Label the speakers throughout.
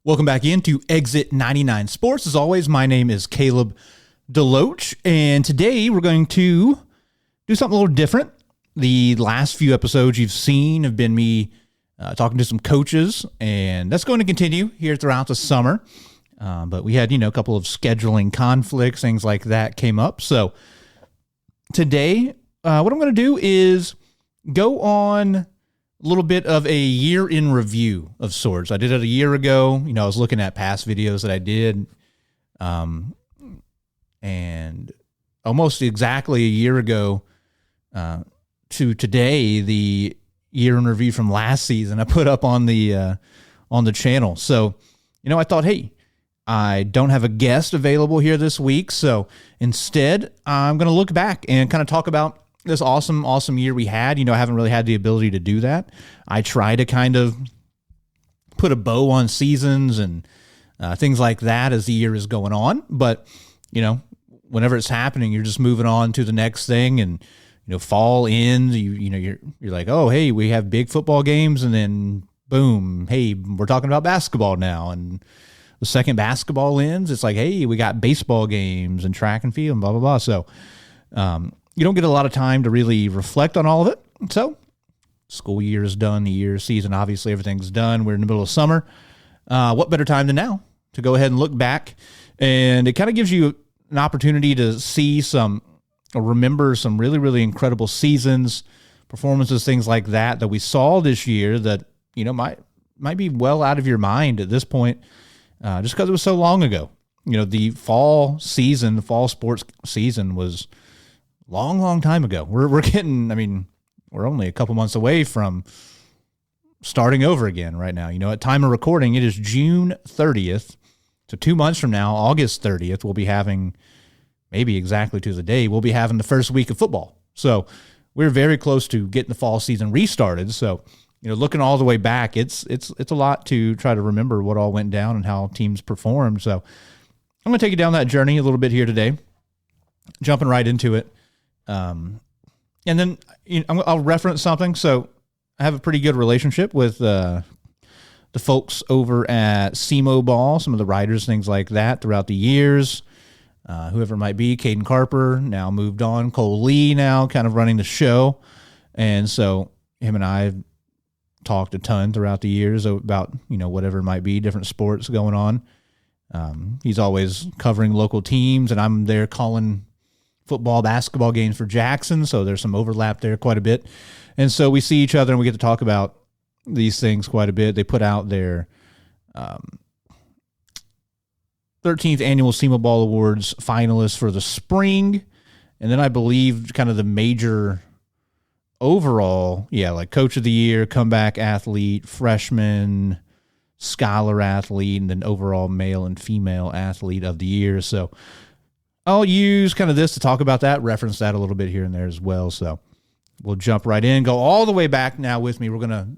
Speaker 1: Welcome back into Exit 99 Sports. As always, my name is Caleb Deloach, and today we're going to do something a little different. The last few episodes you've seen have been me talking to some coaches, and that's going to continue here throughout the summer. But we had, a couple of scheduling conflicts, things like that came up. So today, what I'm going to do is go on a little bit of a year in review of sorts. I did it a year ago. I was looking at past videos that I did. And almost exactly a year ago to today, the year in review from last season, I put up on the channel. So, I thought, hey, I don't have a guest available here this week. So instead, I'm going to look back and kind of talk about this awesome year we had. I haven't really had the ability to do that. I try to kind of put a bow on seasons and things like that as the year is going on. But, whenever it's happening, you're just moving on to the next thing. And, fall ends, you're like, oh, hey, we have big football games. And then boom, hey, we're talking about basketball now. And the second basketball ends, it's like, hey, we got baseball games and track and field and blah, blah, blah. So, you don't get a lot of time to really reflect on all of it. So school year is done, the year, season, obviously everything's done. We're in the middle of summer. What better time than now to go ahead and look back? And it kind of gives you an opportunity to see remember some really, really incredible seasons, performances, things like that we saw this year that, might be well out of your mind at this point, just because it was so long ago. The fall sports season was long time ago. We're getting, we're only a couple months away from starting over again right now. At time of recording, it is June 30th. So 2 months from now, August 30th, we'll be having, maybe exactly to the day, we'll be having the first week of football. So we're very close to getting the fall season restarted. So, looking all the way back, it's a lot to try to remember what all went down and how teams performed. So I'm going to take you down that journey a little bit here today, jumping right into it. And then I'll reference something. So I have a pretty good relationship with the folks over at SEMO Ball, some of the writers, things like that throughout the years. Whoever it might be, Caden Carper now moved on. Cole Lee now kind of running the show. And so him and I have talked a ton throughout the years about, whatever it might be, different sports going on. He's always covering local teams, and I'm there calling football, basketball games for Jackson, so there's some overlap there quite a bit. And so we see each other and we get to talk about these things quite a bit. They put out their 13th Annual SEMO Ball Awards finalists for the spring, and then I believe kind of the major overall, like Coach of the Year, Comeback Athlete, Freshman, Scholar Athlete, and then overall Male and Female Athlete of the Year. So I'll use kind of this to talk about that, reference that a little bit here and there as well. So we'll jump right in, go all the way back now with me. We're going to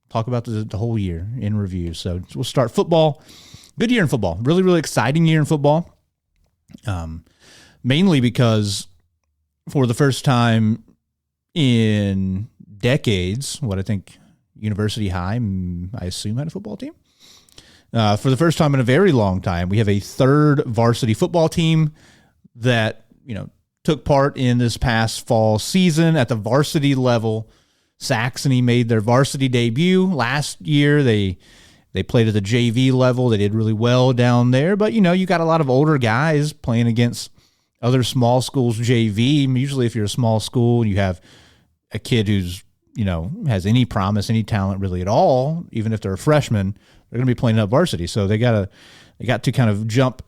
Speaker 1: talk about the whole year in review. So we'll start football. Good year in football. Really, really exciting year in football. Mainly because for the first time in decades, what I think University High, I assume, had a football team. For the first time in a very long time, we have a third varsity football team that, took part in this past fall season at the varsity level. Saxony made their varsity debut. Last year, they played at the JV level. They did really well down there. But, you got a lot of older guys playing against other small schools JV. Usually if you're a small school and you have a kid who's, has any promise, any talent really at all, even if they're a freshman, they're going to be playing up varsity. So they got to kind of jump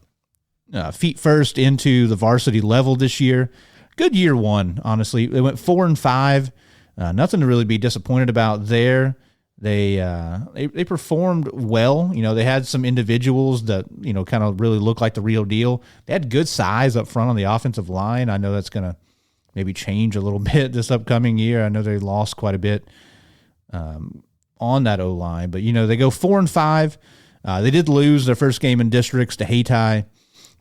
Speaker 1: feet first into the varsity level this year. Good year one, honestly. They went 4-5. Nothing to really be disappointed about there. They performed well. They had some individuals that, kind of really look like the real deal. They had good size up front on the offensive line. I know that's going to maybe change a little bit this upcoming year. I know they lost quite a bit on that O-line, but they go 4-5. They did lose their first game in districts to Hayti,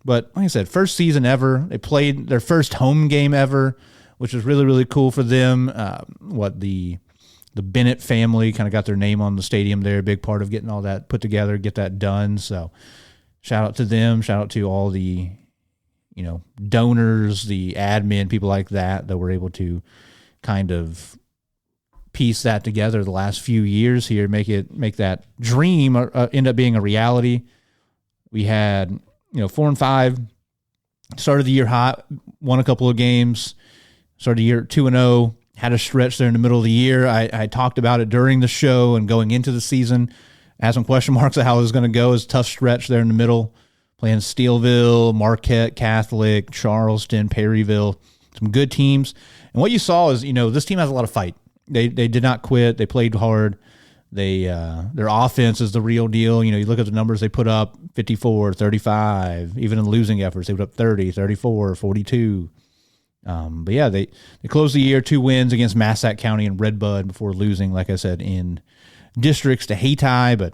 Speaker 1: but like I said, first season ever. They played their first home game ever, which was really, really cool for them. The The Bennett family kind of got their name on the stadium there, a big part of getting all that put together, get that done. So shout out to them. Shout out to all the, donors, the admin, people like that were able to kind of piece that together the last few years here, make that dream end up being a reality. We had, 4-5, started the year hot, won a couple of games, started the year 2-0, had a stretch there in the middle of the year. I talked about it during the show and going into the season. Had some question marks of how it was going to go. It was a tough stretch there in the middle, playing Steelville, Marquette, Catholic, Charleston, Perryville, some good teams. And what you saw is, this team has a lot of fight. They did not quit. They played hard. Their offense is the real deal. You look at the numbers they put up, 54, 35, even in losing efforts, they put up 30, 34, 42. But yeah, they closed the year 2 wins against Massac County and Redbud before losing, like I said, in districts to Hayti, but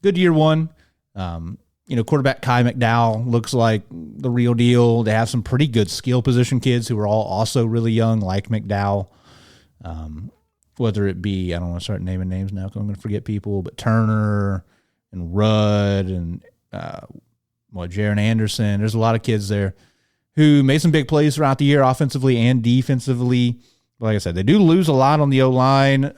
Speaker 1: good year 1. Quarterback Kai McDowell looks like the real deal. They have some pretty good skill position kids who are all also really young, like McDowell. Whether it be, I don't want to start naming names now because I'm going to forget people, but Turner and Rudd and Jaron Anderson. There's a lot of kids there who made some big plays throughout the year offensively and defensively. Like I said, they do lose a lot on the O-line.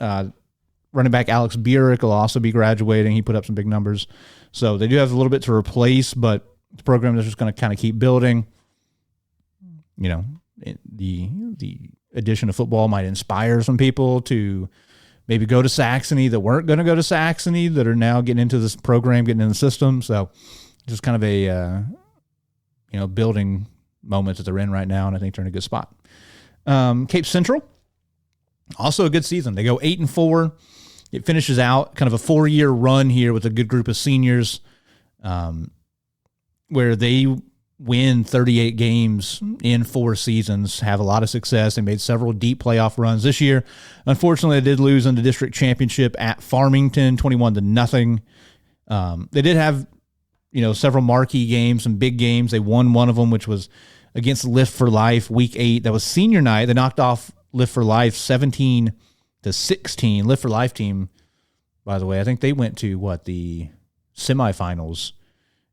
Speaker 1: Running back Alex Burek will also be graduating. He put up some big numbers. So they do have a little bit to replace, but the program is just going to kind of keep building. The addition of football might inspire some people to maybe go to Saxony that weren't going to go to Saxony that are now getting into this program, getting in the system. So just kind of a, building moment that they're in right now, and I think they're in a good spot. Cape Central, also a good season. They go 8-4. It finishes out kind of a 4-year run here with a good group of seniors, where they win 38 games in 4 seasons, have a lot of success. They made several deep playoff runs this year. Unfortunately, they did lose in the district championship at Farmington, 21-0. They did have, several marquee games, some big games. They won one of them, which was against Lift for Life, week 8. That was senior night. They knocked off Lift for Life 17-16. Lift for Life team, by the way, I think they went to the semifinals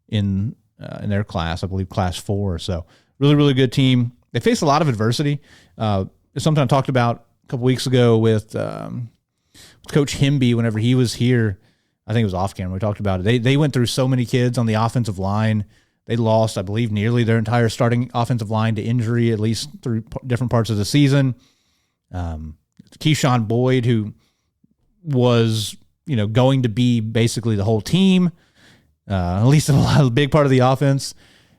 Speaker 1: in their class, I believe class 4. So really, really good team. They faced a lot of adversity. Something I talked about a couple weeks ago with Coach Hemby whenever he was here. I think it was off camera. We talked about it. They went through so many kids on the offensive line. They lost, I believe, nearly their entire starting offensive line to injury, at least through different parts of the season. Keyshawn Boyd, who was, going to be basically the whole team, at least a big part of the offense.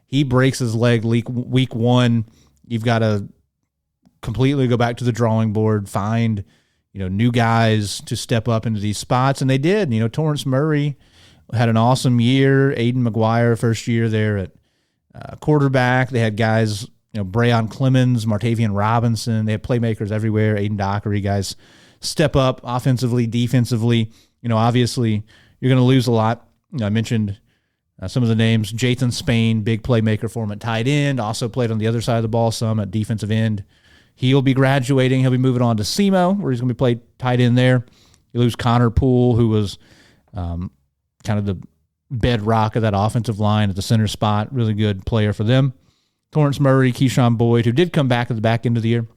Speaker 1: He breaks his leg week 1. You've got to completely go back to the drawing board, find, new guys to step up into these spots. And they did. Torrance Murray had an awesome year. Aiden McGuire, first year there at quarterback. They had guys, Brayon Clemens, Martavian Robinson. They had playmakers everywhere. Aiden Dockery, guys step up offensively, defensively. Obviously you're going to lose a lot. I mentioned some of the names. Jathan Spain, big playmaker for him at tight end, also played on the other side of the ball some at defensive end. He'll be graduating. He'll be moving on to SEMO, where he's going to be played tight end there. You lose Connor Poole, who was kind of the bedrock of that offensive line at the center spot. Really good player for them. Torrance Murray, Keyshawn Boyd, who did come back at the back end of the year.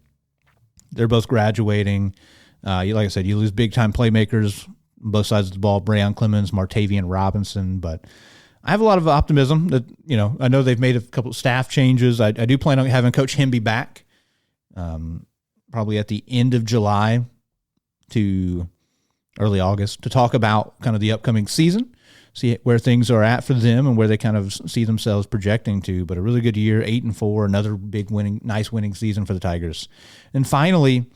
Speaker 1: They're both graduating. Like I said, you lose big-time playmakers on both sides of the ball, Brayon Clemens, Martavian Robinson. But I have a lot of optimism that, I know they've made a couple of staff changes. I do plan on having Coach Hemby back probably at the end of July to early August to talk about kind of the upcoming season, see where things are at for them and where they kind of see themselves projecting to. But a really good year, 8-4, another big nice winning season for the Tigers. And finally,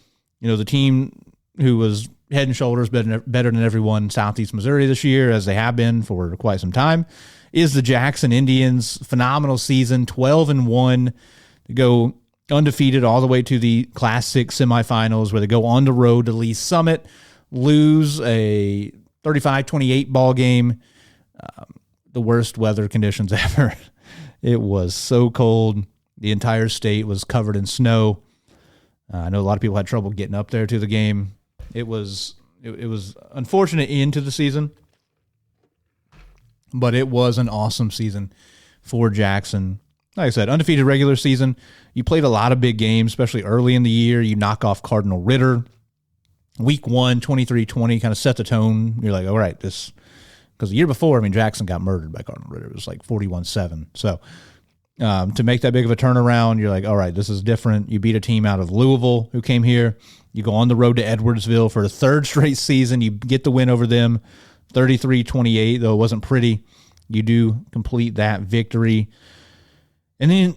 Speaker 1: the team who was head and shoulders better than everyone in Southeast Missouri this year, as they have been for quite some time, is the Jackson Indians. Phenomenal season, 12-1, to go undefeated all the way to the Class 6 semifinals, where they go on the road to Lee Summit, lose a 35-28 ball game. The worst weather conditions ever. It was so cold. The entire state was covered in snow. I know a lot of people had trouble getting up there to the game. It was it was unfortunate end to the season, but it was an awesome season for Jackson. Like I said, undefeated regular season. You played a lot of big games, especially early in the year. You knock off Cardinal Ritter. Week 1, 23-20, kind of set the tone. You're like, all right, this – because the year before, Jackson got murdered by Cardinal Ritter. It was like 41-7. So to make that big of a turnaround, you're like, all right, this is different. You beat a team out of Louisville who came here. You go on the road to Edwardsville for the third straight season. You get the win over them, 33-28, though it wasn't pretty. You do complete that victory. And then,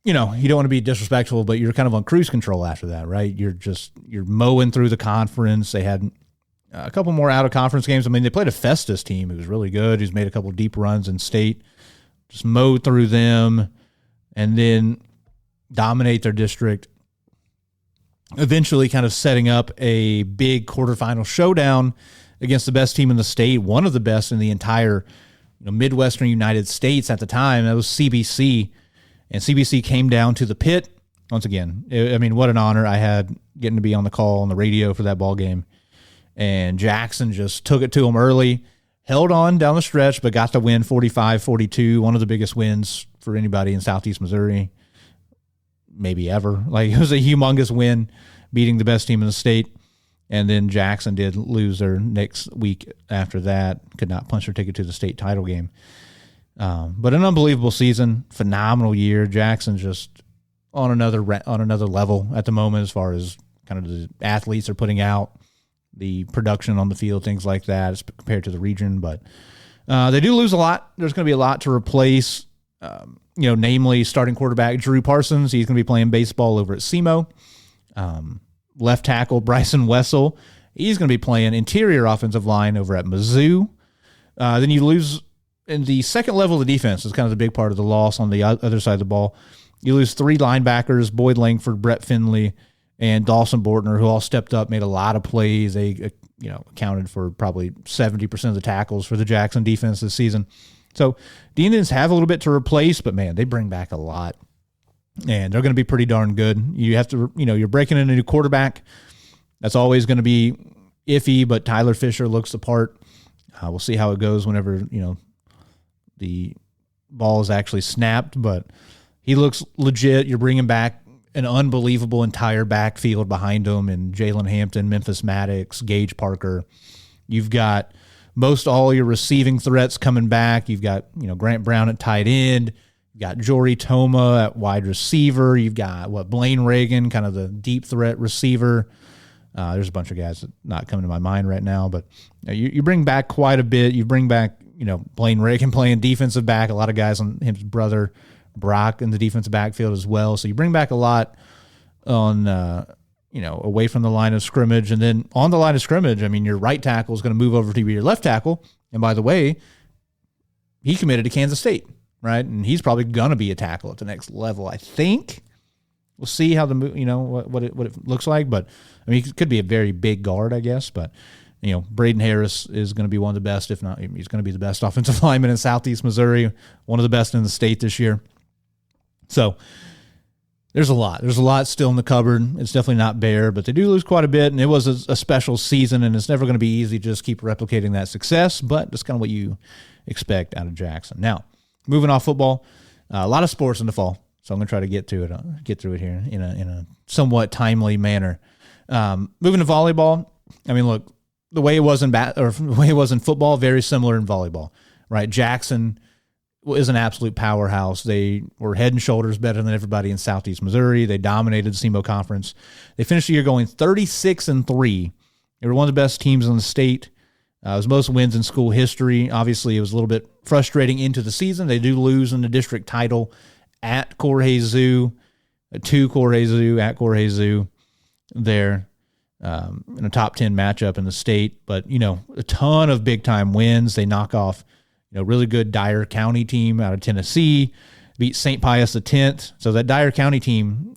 Speaker 1: you don't want to be disrespectful, but you're kind of on cruise control after that, right? You're mowing through the conference. They had a couple more out-of-conference games. They played a Festus team who was really good, who's made a couple deep runs in state. Just mowed through them and then dominate their district, eventually kind of setting up a big quarterfinal showdown against the best team in the state, one of the best in the entire Midwestern United States at the time. That was CBC, and CBC came down to the pit. Once again, what an honor I had getting to be on the call on the radio for that ball game. And Jackson just took it to them early, held on down the stretch, but got the win 45-42, one of the biggest wins for anybody in Southeast Missouri, maybe ever. It was a humongous win, beating the best team in the state. And then Jackson did lose their next week after that, could not punch their ticket to the state title game. But an unbelievable season, phenomenal year. Jackson's just on another level at the moment as far as kind of the athletes they're putting out, the production on the field, things like that, as compared to the region. But they do lose a lot. There's going to be a lot to replace, namely starting quarterback Drew Parsons. He's going to be playing baseball over at SEMO. Left tackle Bryson Wessel. He's going to be playing interior offensive line over at Mizzou. Then you lose in the second level of the defense is kind of the big part of the loss on the other side of the ball. You lose 3 linebackers, Boyd Langford, Brett Finley, and Dawson Bortner, who all stepped up, made a lot of plays. They, accounted for probably 70% of the tackles for the Jackson defense this season. So the Indians have a little bit to replace, but man, they bring back a lot, and they're going to be pretty darn good. You have to, you're breaking in a new quarterback. That's always going to be iffy, but Tyler Fisher looks the part. We'll see how it goes whenever, the ball is actually snapped, but he looks legit. You're bringing back an unbelievable entire backfield behind him, and Jalen Hampton, Memphis Maddox, Gage Parker. You've got most all your receiving threats coming back. You've got, Grant Brown at tight end. You've got Jory Toma at wide receiver. You've got Blaine Reagan, kind of the deep threat receiver. There's a bunch of guys that not coming to my mind right now, but you bring back quite a bit. You bring back, Blaine Reagan playing defensive back, a lot of guys on his brother Brock in the defensive backfield as well. So you bring back a lot on, away from the line of scrimmage. And then on the line of scrimmage, your right tackle is going to move over to be your left tackle. And by the way, he committed to Kansas State, right? And he's probably going to be a tackle at the next level, I think. We'll see how what it looks like. But, he could be a very big guard, I guess. But, Braden Harris is going to be one of the best, if not, he's going to be the best offensive lineman in Southeast Missouri, one of the best in the state this year. So there's a lot. There's a lot still in the cupboard. It's definitely not bare, but they do lose quite a bit, and it was a special season, and it's never going to be easy to just keep replicating that success, but that's kind of what you expect out of Jackson. Now, moving off football, a lot of sports in the fall, so I'm going to try to get through it here in a somewhat timely manner. Moving to volleyball, look, the way it was in football, very similar in volleyball, right? Jackson is an absolute powerhouse. They were head and shoulders better than everybody in Southeast Missouri. They dominated the SEMO Conference. They finished the year going 36-3. They were one of the best teams in the state. It was most wins in school history. Obviously, it was a little bit frustrating into the season. They do lose in the district title at Corhay Zoo, to Corhay Zoo, at Corhay Zoo there in a top 10 matchup in the state. But, a ton of big-time wins. They knock off really good Dyer County team out of Tennessee, beat St. Pius X. So that Dyer County team,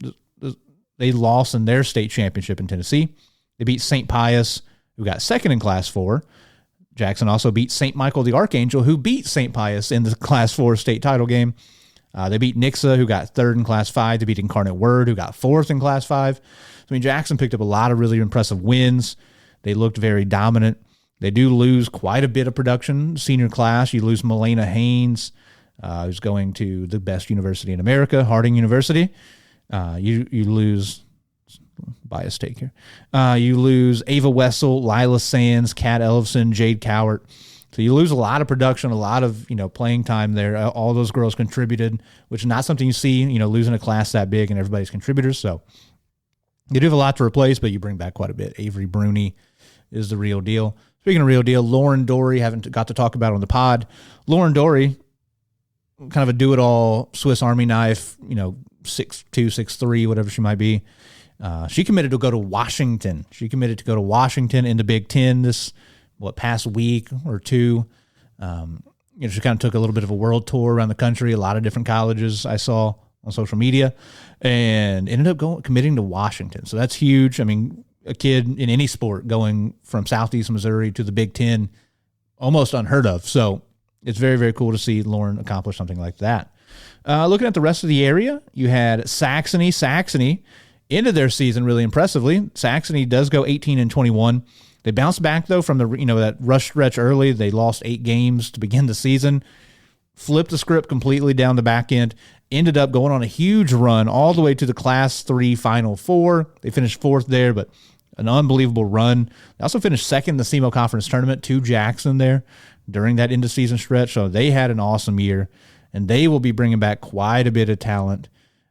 Speaker 1: they lost in their state championship in Tennessee. They beat St. Pius, who got second in Class 4. Jackson also beat St. Michael the Archangel, who beat St. Pius in the Class 4 state title game. They beat Nixa, who got third in Class 5. They beat Incarnate Word, who got fourth in Class 5. Jackson picked up a lot of really impressive wins. They looked very dominant. They do lose quite a bit of production. Senior class, you lose Milena Haynes, who's going to the best university in America, Harding University. You lose, bias take here. You lose Ava Wessel, Lila Sands, Kat Ellefson, Jade Cowart. So you lose a lot of production, a lot of, playing time there. All those girls contributed, which is not something you see, losing a class that big and everybody's contributors. So you do have a lot to replace, but you bring back quite a bit. Avery Bruni is the real deal. Speaking of real deal, Lauren Dory, haven't got to talk about on the pod. Lauren Dory, kind of a do-it-all Swiss Army knife, 6'2", 6'3", whatever she might be. She committed to go to Washington. She committed to go to Washington in the Big Ten this past week or two. She kind of took a little bit of a world tour around the country, a lot of different colleges I saw on social media, and ended up committing to Washington. So that's huge. I mean, a kid in any sport going from Southeast Missouri to the Big Ten, almost unheard of. So it's very, very cool to see Lauren accomplish something like that. Looking at the rest of the area, you had Saxony. Saxony ended their season really impressively. Saxony does go 18-21. They bounced back, though, from the that rush stretch early. They lost 8 games to begin the season, flipped the script completely down the back end, ended up going on a huge run all the way to the Class 3 Final Four. They finished 4th there, but an unbelievable run. They also finished 2nd in the SEMO Conference Tournament to Jackson there during that end-of-season stretch. So they had an awesome year, and they will be bringing back quite a bit of talent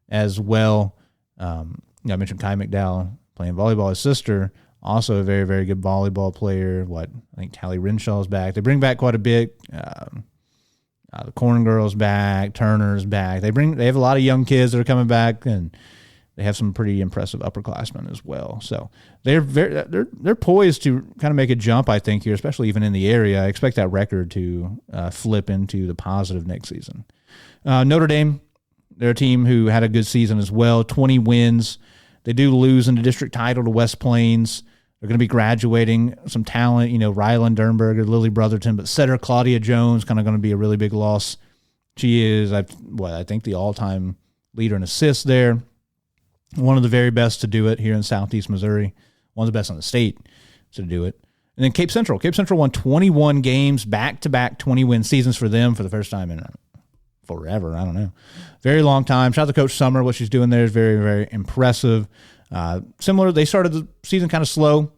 Speaker 1: as well. I mentioned Kai McDowell playing volleyball. His sister, also a very, very good volleyball player. I think Tally Renshaw's back. They bring back quite a bit. The Corn Girls back, Turner's back. They have a lot of young kids that are coming back, and they have some pretty impressive upperclassmen as well. So they're poised to kind of make a jump, I think, here, especially even in the area. I expect that record to flip into the positive next season. Notre Dame, they're a team who had a good season as well, 20 wins. They do lose in the district title to West Plains. They're going to be graduating some talent, Rylan Dernberger, Lily Brotherton, but setter Claudia Jones kind of going to be a really big loss. She is, I think, the all-time leader in assists there. One of the very best to do it here in Southeast Missouri. One of the best in the state to do it. And then Cape Central. Cape Central won 21 games, back-to-back 20-win seasons for them for the first time in forever. I don't know. Very long time. Shout out to Coach Summer. What she's doing there is very, very impressive. Similar, they started the season kind of slow,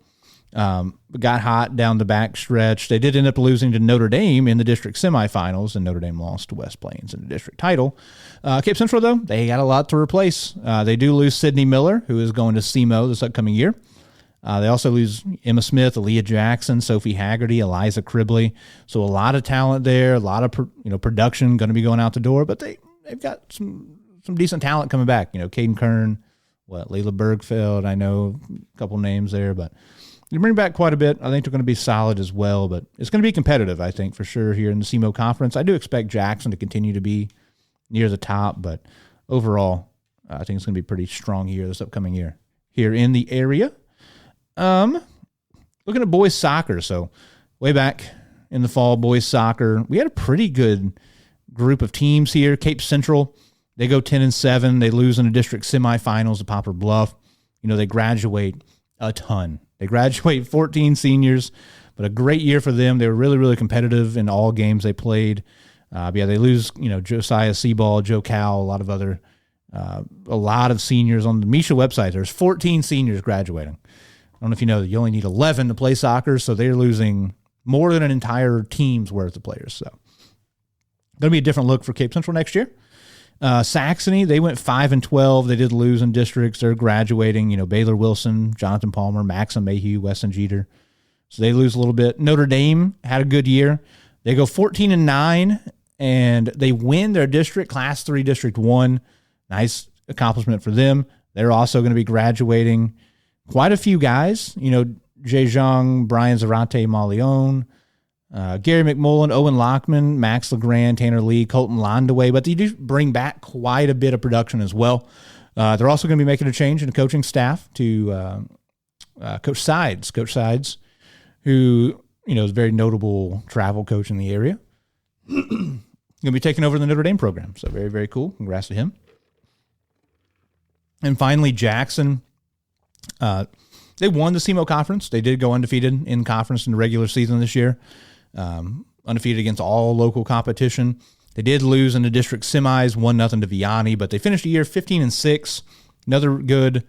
Speaker 1: got hot down the back stretch. They did end up losing to Notre Dame in the district semifinals, and Notre Dame lost to West Plains in the district title. Cape Central, though, they got a lot to replace. They do lose Sydney Miller, who is going to SEMO this upcoming year. They also lose Emma Smith, Aaliyah Jackson, Sophie Haggerty, Eliza Cribley. So a lot of talent there, a lot of production going to be going out the door, but they've got some decent talent coming back. Caden Kern, Layla Bergfeld, I know a couple names there, but you bring back quite a bit. I think they're going to be solid as well, but it's going to be competitive, I think, for sure here in the SEMO Conference. I do expect Jackson to continue to be near the top, but overall, I think it's going to be pretty strong here this upcoming year here in the area. Looking at boys soccer. So way back in the fall, boys soccer, we had a pretty good group of teams here. Cape Central, they go 10-7. They lose in the district semifinals to Poplar Bluff. They graduate a ton. They graduate 14 seniors, but a great year for them. They were really, really competitive in all games they played. They lose, Josiah Seaball, Joe Cowell, a lot of seniors on the Misha website. There's 14 seniors graduating. I don't know if you know that you only need 11 to play soccer, so they're losing more than an entire team's worth of players. So going to be a different look for Cape Central next year. Saxony, they went 5-12. They did lose in districts. They're graduating, Baylor Wilson, Jonathan Palmer, Maxim Mayhew, Weston Jeter. So they lose a little bit. Notre Dame had a good year. They go 14-9, and they win their district, Class 3, District 1. Nice accomplishment for them. They're also going to be graduating quite a few guys, Jay Zhang, Brian Zarate Malione, Gary McMullen, Owen Lockman, Max LeGrand, Tanner Lee, Colton Londaway, but they do bring back quite a bit of production as well. They're also going to be making a change in the coaching staff to Coach Sides, who is a very notable travel coach in the area. Going to be taking over the Notre Dame program, so very, very cool. Congrats to him. And finally, Jackson. They won the SEMO conference. They did go undefeated in conference in the regular season this year. Undefeated against all local competition. They did lose in the district semis, 1-0 to Vianney, but they finished the year 15-6. Another good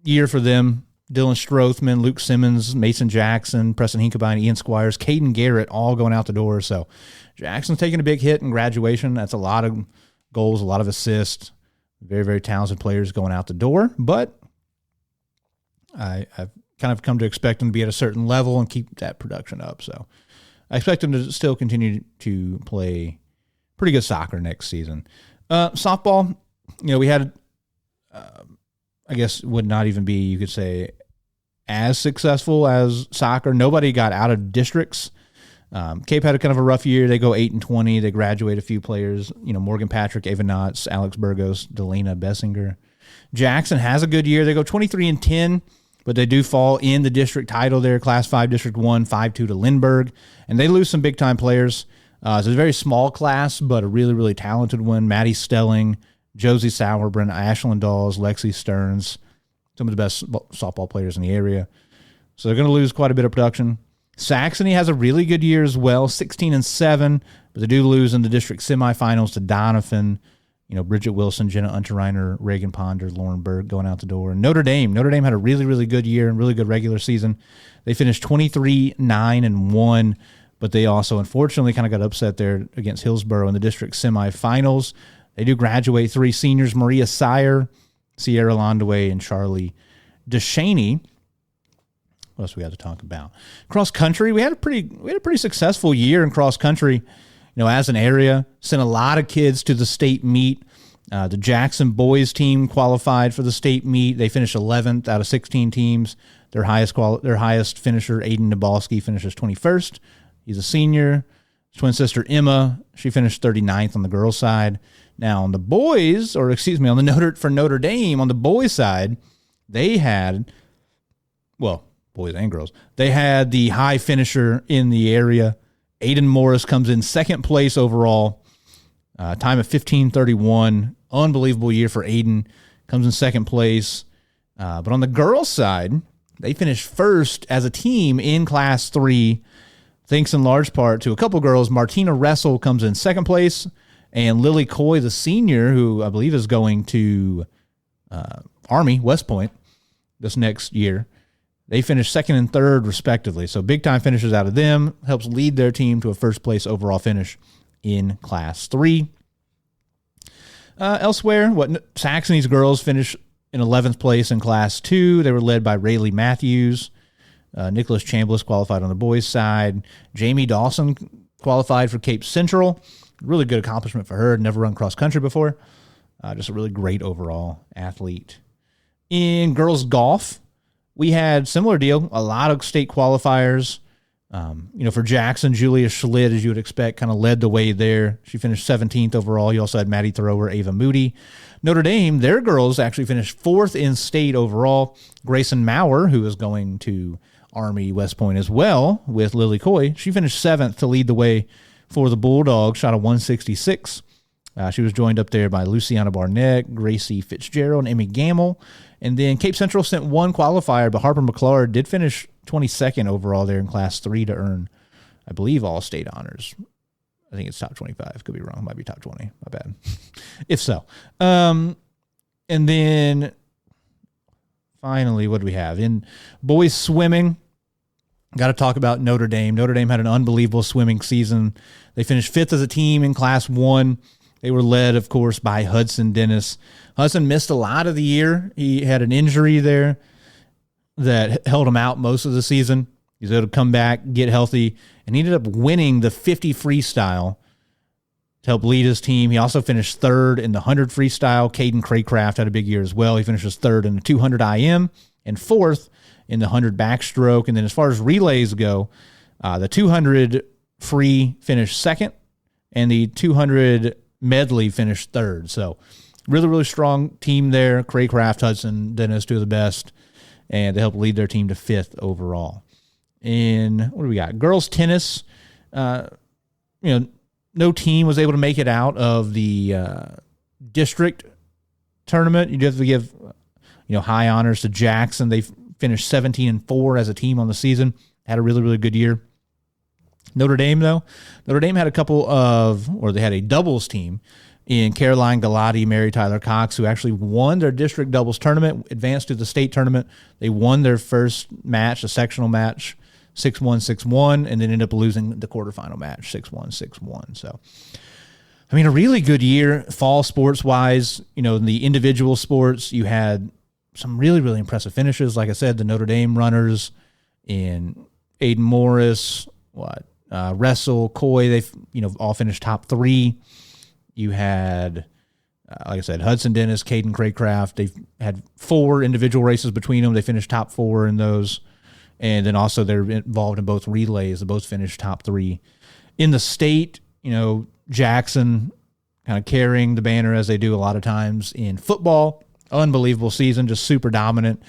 Speaker 1: year for them. Dylan Strothman, Luke Simmons, Mason Jackson, Preston Hinkabine, Ian Squires, Caden Garrett, all going out the door. So Jackson's taking a big hit in graduation. That's a lot of goals, a lot of assists. Very, very talented players going out the door. But I've kind of come to expect them to be at a certain level and keep that production up. So I expect them to still continue to play pretty good soccer next season. Softball, we had, I guess would not even be, you could say, as successful as soccer. Nobody got out of districts. Cape had a kind of a rough year. They go 8-20. They graduate a few players, Morgan Patrick, Ava Knotts, Alex Burgos, Delena Bessinger. Jackson has a good year. They go 23-10. But they do fall in the district title there, Class 5, District 1, 5-2 to Lindbergh. And they lose some big-time players. It's a very small class, but a really, really talented one. Maddie Stelling, Josie Sauerbrunn, Ashlyn Dawes, Lexi Stearns, some of the best softball players in the area. So they're going to lose quite a bit of production. Saxony has a really good year as well, 16-7, but they do lose in the district semifinals to Donovan. Bridget Wilson, Jenna Unterreiner, Reagan Ponder, Lauren Berg going out the door. Notre Dame had a really, really good year and really good regular season. They finished 23-9-1, but they also unfortunately kind of got upset there against Hillsborough in the district semifinals. They do graduate 3 seniors, Maria Sire, Sierra Londaway, and Charlie DeShaney. What else we got to talk about? Cross country, we had a pretty successful year in cross country. As an area, sent a lot of kids to the state meet. The Jackson boys team qualified for the state meet. They finished 11th out of 16 teams. Their highest finisher, Aiden Nabalski, finishes 21st. He's a senior. His twin sister, Emma, she finished 39th on the girls' side. Now, on the boys, for Notre Dame, on the boys' side, they had, boys and girls, they had the high finisher in the area. Aiden Morris comes in second place overall, time of 15:31. Unbelievable year for Aiden. Comes in second place. But on the girls' side, they finished first as a team in Class 3, thanks in large part to a couple girls. Martina Ressel comes in second place, and Lily Coy, the senior, who I believe is going to Army, West Point, this next year. They finished second and third, respectively. So big-time finishes out of them. Helps lead their team to a first-place overall finish in Class 3. Elsewhere, Saxony's girls finished in 11th place in Class 2. They were led by Rayleigh Matthews. Nicholas Chambliss qualified on the boys' side. Jamie Dawson qualified for Cape Central. Really good accomplishment for her. Never run cross-country before. Just a really great overall athlete. In girls' golf, we had similar deal, a lot of state qualifiers. For Jackson, Julia Schlitt, as you would expect, kind of led the way there. She finished 17th overall. You also had Maddie Thrower, Ava Moody. Notre Dame, their girls actually finished 4th in state overall. Grayson Maurer, who is going to Army West Point as well with Lily Coy, she finished 7th to lead the way for the Bulldogs, shot a 166. She was joined up there by Luciana Barnett, Gracie Fitzgerald, and Emmy Gamble. And then Cape Central sent one qualifier, but Harper McClard did finish 22nd overall there in Class 3 to earn, I believe, all state honors. I think it's top 25. Could be wrong. Might be top 20. My bad. If so. And then finally, what do we have? In boys swimming, got to talk about Notre Dame. Notre Dame had an unbelievable swimming season. They finished 5th as a team in Class 1. They were led, of course, by Hudson Dennis. Hudson missed a lot of the year. He had an injury there that held him out most of the season. He was able to come back, get healthy, and he ended up winning the 50 freestyle to help lead his team. He also finished 3rd in the 100 freestyle. Caden Craycraft had a big year as well. He finishes 3rd in the 200 IM and 4th in the 100 backstroke. And then as far as relays go, the 200 free finished 2nd, and the 200 medley finished 3rd. So really, really strong team there. Craycraft, Hudson, Dennis, 2 of the best, and they helped lead their team to 5th overall. In what do we got? Girls tennis, no team was able to make it out of the district tournament. You have to give, high honors to Jackson. They finished 17-4 as a team on the season. Had a really, really good year. Notre Dame, though, Notre Dame had they had a doubles team in Caroline Galati, Mary Tyler Cox, who actually won their district doubles tournament, advanced to the state tournament. They won their first match, a sectional match, 6-1, 6-1, and then ended up losing the quarterfinal match, 6-1, 6-1. So, I mean, a really good year fall sports-wise. In the individual sports, you had some really, really impressive finishes. Like I said, the Notre Dame runners in Aiden Morris, Wrestle, Coy, they've, all finished top 3. You had, like I said, Hudson Dennis, Caden Craycraft. They've had 4 individual races between them. They finished top 4 in those. And then also they're involved in both relays. They both finished top 3. In the state, Jackson kind of carrying the banner as they do a lot of times in football. Unbelievable season, just super dominant.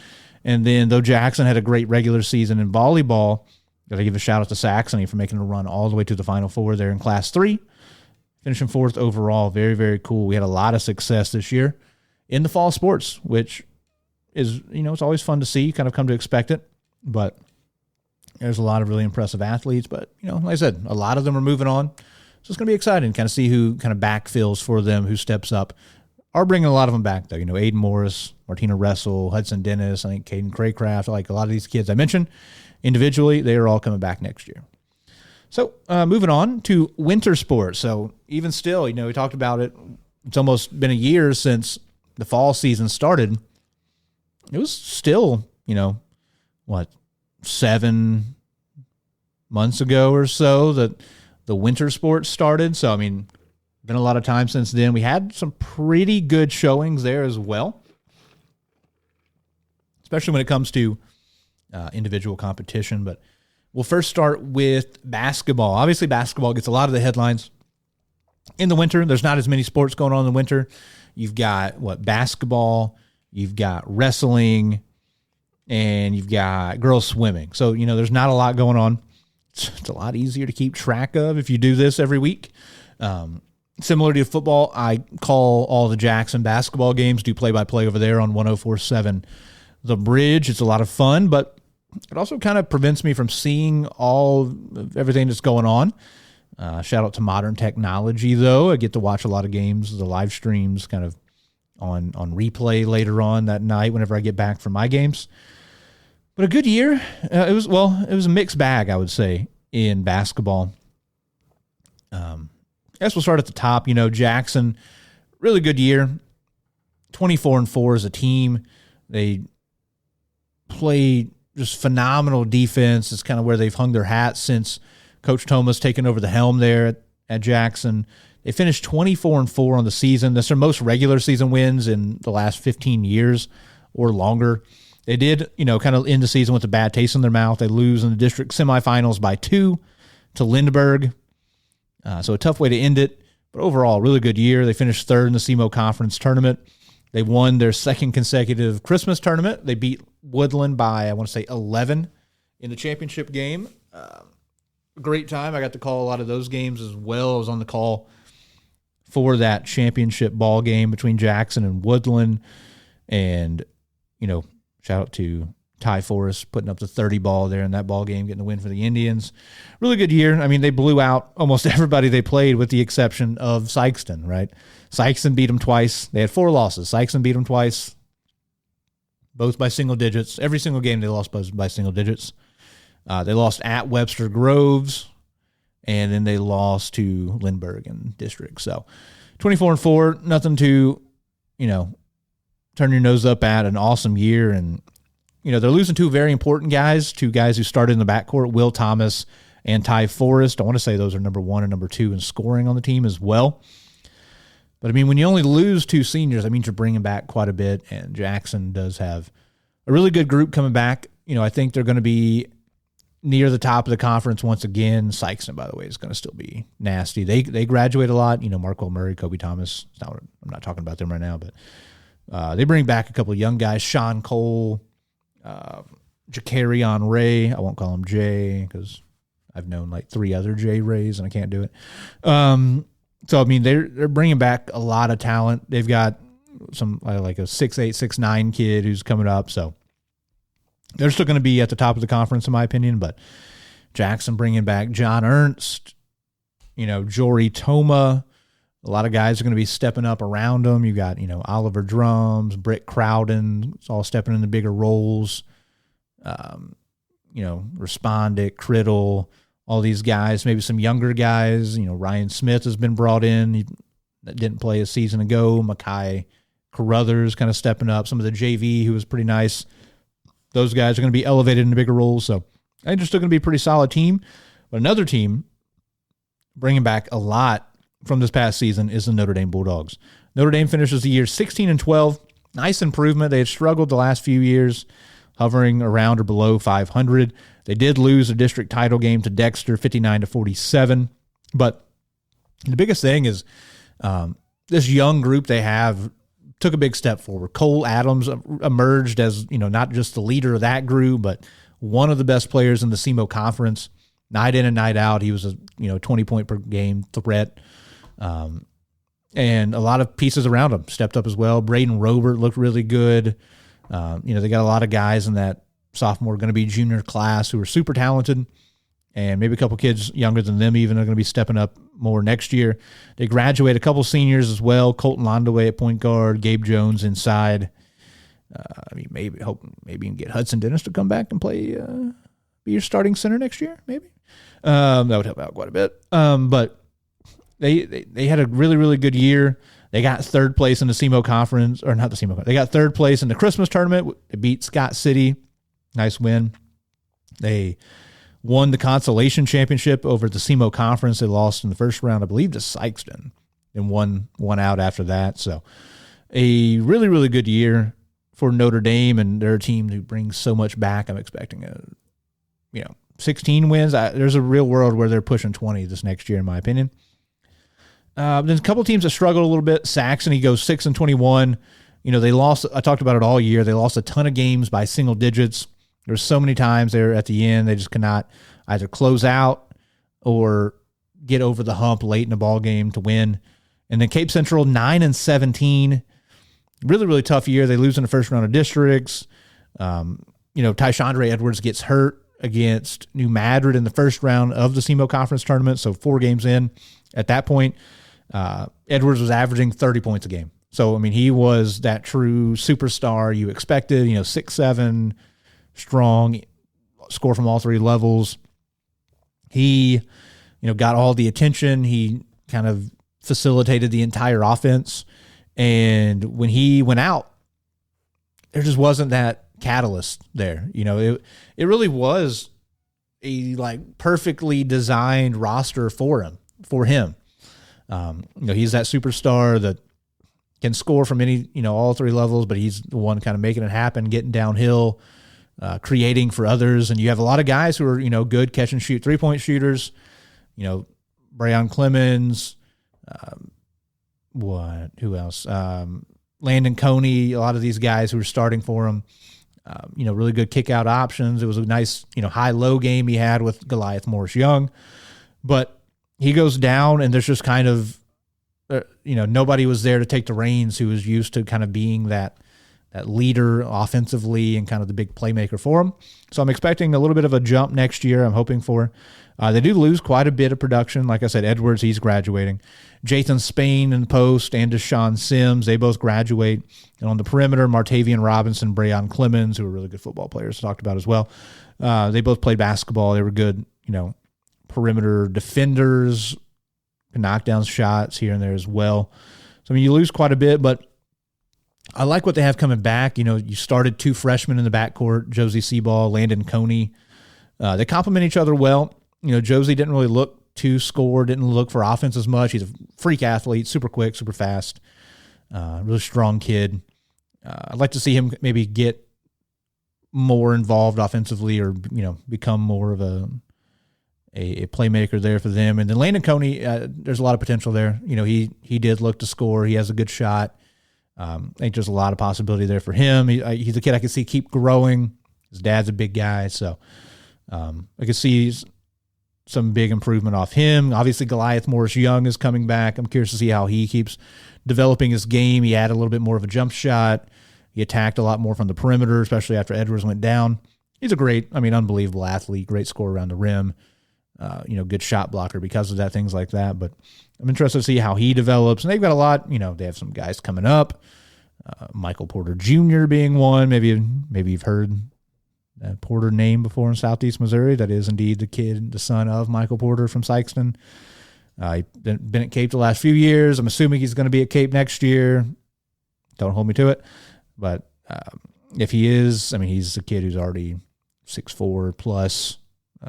Speaker 1: And then though Jackson had a great regular season in volleyball, got to give a shout out to Saxony for making a run all the way to the Final Four there in Class 3. Finishing 4th overall. Very, very cool. We had a lot of success this year in the fall sports, which is, it's always fun to see. You kind of come to expect it. But there's a lot of really impressive athletes. But, like I said, a lot of them are moving on. So it's going to be exciting to kind of see who kind of backfills for them, who steps up. Are bringing a lot of them back, though. Aiden Morris, Martina Wrestle, Hudson Dennis, I think Caden Craycraft, like a lot of these kids I mentioned individually, they are all coming back next year. So moving on to winter sports. So even still, we talked about it. It's almost been a year since the fall season started. It was still, 7 months ago or so that the winter sports started. So, been a lot of time since then. We had some pretty good showings there as well, especially when it comes to individual competition. But we'll first start with basketball. Obviously, basketball gets a lot of the headlines in the winter. There's not as many sports going on in the winter. You've got, basketball, you've got wrestling, and you've got girls swimming. So, there's not a lot going on. It's a lot easier to keep track of if you do this every week. Similar to football, I call all the Jackson basketball games, do play-by-play over there on 104.7 The Bridge. It's a lot of fun, but it also kind of prevents me from seeing everything that's going on. Shout out to modern technology, though. I get to watch a lot of games, the live streams kind of on replay later on that night whenever I get back from my games. But a good year. It was a mixed bag, I would say, in basketball. I guess we'll start at the top. Jackson, really good year. 24-4 as a team. They play just phenomenal defense. It's kind of where they've hung their hats since Coach Thomas taken over the helm there at Jackson. They finished 24-4 on the season. That's their most regular season wins in the last 15 years or longer. They did, kind of end the season with a bad taste in their mouth. They lose in the district semifinals by 2 to Lindbergh. So a tough way to end it. But overall, really good year. They finished 3rd in the SEMO Conference tournament. They won their 2nd consecutive Christmas tournament. They beat Woodland by, 11 in the championship game. Great time. I got to call a lot of those games as well. I was on the call for that championship ball game between Jackson and Woodland. And, shout out to Ty Forrest putting up the 30 ball there in that ball game, getting the win for the Indians. Really good year. They blew out almost everybody they played with the exception of Sykeston, right? Sykeston beat them twice. They had 4 losses. Sykeston beat them twice, both by single digits. Every single game they lost by single digits. They lost at Webster Groves, and then they lost to Lindbergh in district. So 24-4, nothing to, turn your nose up at. An awesome year. And, they're losing 2 very important guys, 2 guys who started in the backcourt, Will Thomas and Ty Forrest. I want to say those are number 1 and number 2 in scoring on the team as well. But, when you only lose 2 seniors, that means you're bringing back quite a bit, and Jackson does have a really good group coming back. I think they're going to be near the top of the conference once again. Sykeston, by the way, is going to still be nasty. They graduate a lot. Markwell Murray, Kobe Thomas. I'm not talking about them right now, but they bring back a couple of young guys, Sean Cole, Jacarion Ray. I won't call him Jay because I've known 3 other Jay Rays and I can't do it. So they're bringing back a lot of talent. They've got some like a 6'8", 6'9" kid who's coming up. So They're still going to be at the top of the conference, in my opinion, but Jackson bringing back John Ernst, Jory Toma. A lot of guys are going to be stepping up around them. You got, Oliver Drums, Britt Crowden. It's all stepping into bigger roles. Respondic, Criddle, all these guys, maybe some younger guys. Ryan Smith has been brought in. He didn't play a season ago. Makai Carruthers kind of stepping up. Some of the JV, who was pretty nice. Those guys are going to be elevated into bigger roles. So I think they're still going to be a pretty solid team. But another team bringing back a lot from this past season is the Notre Dame Bulldogs. Notre Dame finishes the year 16-12. Nice improvement. They had struggled the last few years, hovering around or below 500. They did lose a district title game to Dexter, 59-47. But the biggest thing is this young group they have took a big step forward. Cole Adams emerged as, not just the leader of that group, but one of the best players in the SEMO conference. Night in and night out, he was a 20-point per game threat. And a lot of pieces around him stepped up as well. Braden Robert looked really good. They got a lot of guys in that sophomore, going to be junior class who are super talented, and maybe a couple kids younger than them even are going to be stepping up more next year. They graduate a couple seniors as well. Colton Londaway at point guard, Gabe Jones inside. Maybe you can get Hudson Dennis to come back and play, be your starting center next year. Maybe that would help out quite a bit. But they had a really, really good year. They got third place in the SEMO conference, or not the SEMO. They got third place in the Christmas tournament. They beat Scott City. Nice win. They won the consolation championship over the SEMO conference. They lost in the first round, I believe, to Sykeston, and won out after that. So a really, really good year for Notre Dame, and their team who brings so much back. I'm expecting 16 wins. There's a real world where they're pushing 20 this next year, in my opinion. There's a couple teams that struggled a little bit. Saxony goes 6-21. They lost. I talked about it all year. They lost a ton of games by single digits. There's so many times there at the end they just cannot either close out or get over the hump late in the ball game to win. And then Cape Central 9-17. Really, really tough year. They lose in the first round of districts. Tyshandre Edwards gets hurt against New Madrid in the first round of the SEMO conference tournament. So 4 games in. At that point, Edwards was averaging 30 points a game. So, he was that true superstar you expected, 6'7", strong, score from all 3 levels. He, got all the attention. He kind of facilitated the entire offense. And when he went out, there just wasn't that catalyst there. It really was a perfectly designed roster for him. He's that superstar that can score from any, all 3 levels, but he's the one kind of making it happen, getting downhill, creating for others. And you have a lot of guys who are, good catch and shoot 3-point shooters, Brayon Clemens, who else? Landon Coney, a lot of these guys who are starting for him, really good kick out options. It was a nice, high-low game he had with Goliath Morris Young, but he goes down, and there's just kind of, nobody was there to take the reins who was used to kind of being that leader offensively and kind of the big playmaker for him. So I'm expecting a little bit of a jump next year. I'm hoping for. They do lose quite a bit of production. Like I said, Edwards, he's graduating. Jathan Spain in the post and Deshaun Sims, they both graduate. And on the perimeter, Martavian Robinson, Brayon Clemens, who are really good football players, talked about as well. They both played basketball. They were good, perimeter defenders, knock down shots here and there as well. So, you lose quite a bit, but I like what they have coming back. You started 2 freshmen in the backcourt, Josie Seaball, Landon Coney. They complement each other well. Josie didn't really look to score, didn't look for offense as much. He's a freak athlete, super quick, super fast, really strong kid. I'd like to see him maybe get more involved offensively or, become more of a playmaker there for them. And then Landon Coney, there's a lot of potential there. He did look to score. He has a good shot. I think there's a lot of possibility there for him. He's a kid I can see keep growing. His dad's a big guy, so I can see some big improvement off him. Obviously, Goliath Morris Young is coming back. I'm curious to see how he keeps developing his game. He had a little bit more of a jump shot. He attacked a lot more from the perimeter, especially after Edwards went down. he's a great, unbelievable athlete, great scorer around the rim, good shot blocker because of that, things like that. But I'm interested to see how he develops. And they've got a lot, they have some guys coming up. Michael Porter Jr. being one. Maybe you've heard that Porter name before in Southeast Missouri. That is indeed the son of Michael Porter from Sykeston. He's been at Cape the last few years. I'm assuming he's going to be at Cape next year. Don't hold me to it. But if he is, he's a kid who's already 6'4" plus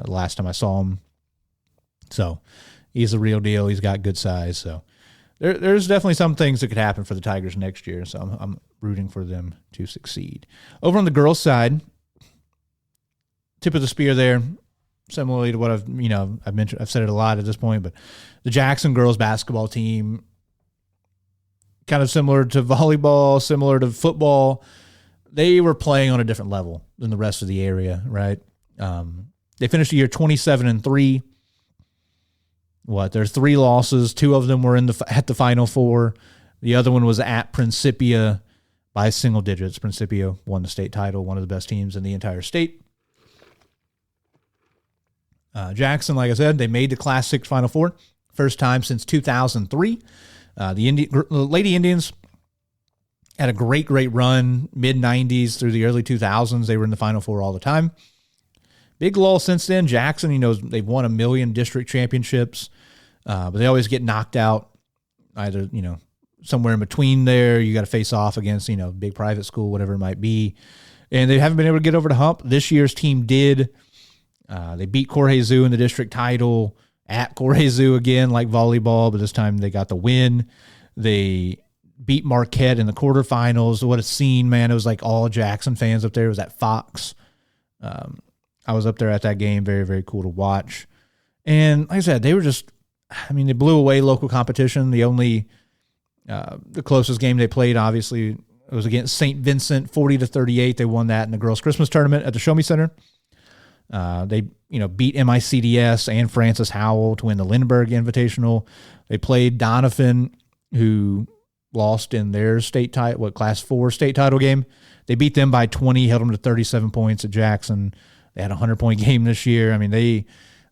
Speaker 1: last time I saw him. So he's the real deal. He's got good size. So there's definitely some things that could happen for the Tigers next year. So I'm rooting for them to succeed. Over on the girls' side, tip of the spear there, similarly to what I've mentioned, I've said it a lot at this point, but the Jackson girls basketball team, kind of similar to volleyball, similar to football, they were playing on a different level than the rest of the area, right? They finished the year 27-3. There's 3 losses. 2 of them were at the Final Four. The other one was at Principia by single digits. Principia won the state title, one of the best teams in the entire state. Jackson, like I said, they made the Class 6 Final Four. First time since 2003. The Lady Indians had a great run, mid-90s through the early 2000s. They were in the Final Four all the time. Big lull since then. Jackson, they've won 1 million district championships, but they always get knocked out either, somewhere in between there. You got to face off against, big private school, whatever it might be. And they haven't been able to get over the hump. This year's team did. They beat Corhezu in the district title at Corhezu again, like volleyball, but this time they got the win. They beat Marquette in the quarterfinals. What a scene, man. It was like all Jackson fans up there. It was at Fox. I was up there at that game. Very, very cool to watch. And like I said, they were just, they blew away local competition. The closest game they played, obviously, it was against St. Vincent, 40-38. They won that in the girls' Christmas tournament at the Show Me Center. They, beat MICDS and Francis Howell to win the Lindbergh Invitational. They played Donovan, who lost in their state title, Class 4 state title game. They beat them by 20, held them to 37 points at Jackson. They had a 100-point game this year.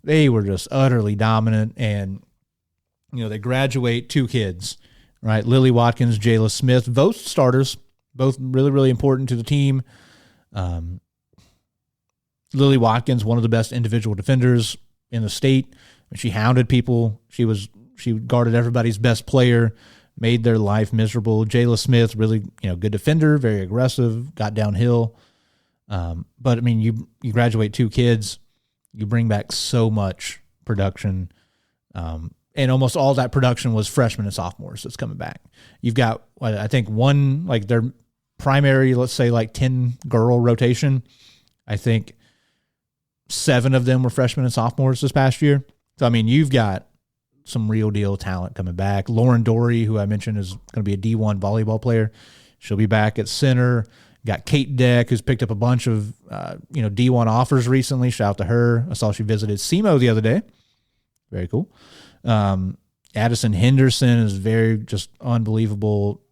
Speaker 1: They were just utterly dominant, and they graduate 2 kids, right? Lily Watkins, Jayla Smith, both starters, both really, really important to the team. Lily Watkins, one of the best individual defenders in the state. She hounded people. She guarded everybody's best player, made their life miserable. Jayla Smith, really, good defender, very aggressive, got downhill. But you graduate 2 kids, you bring back so much production. And almost all that production was freshmen and sophomores that's coming back. You've got, I think, one, their primary, let's say 10-girl rotation. I think 7 of them were freshmen and sophomores this past year. So, you've got some real deal talent coming back. Lauren Dory, who I mentioned is going to be a D1 volleyball player. She'll be back at center. Got Kate Deck, who's picked up a bunch of, D1 offers recently. Shout out to her. I saw she visited SEMO the other day. Very cool. Addison Henderson is very just unbelievable,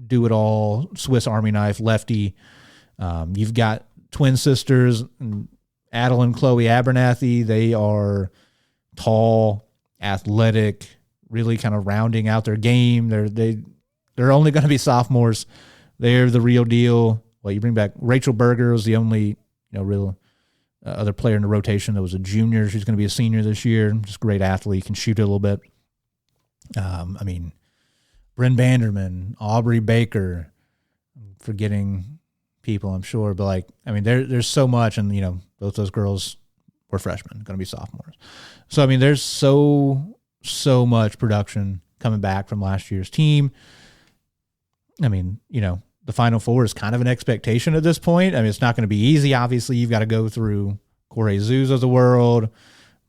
Speaker 1: do-it-all, Swiss Army knife, lefty. You've got twin sisters, Adel and Chloe Abernathy. They are tall, athletic, really kind of rounding out their game. They're only going to be sophomores. They're the real deal. Well, you bring back Rachel Berger was the only real other player in the rotation that was a junior. She's going to be a senior this year. Just a great athlete, can shoot it a little bit. Bryn Banderman, Aubrey Baker. I'm forgetting people, I'm sure, but there's so much, and both those girls were freshmen, going to be sophomores. So there's so much production coming back from last year's team. The Final Four is kind of an expectation at this point. It's not going to be easy. Obviously, you've got to go through Corhezus of the world.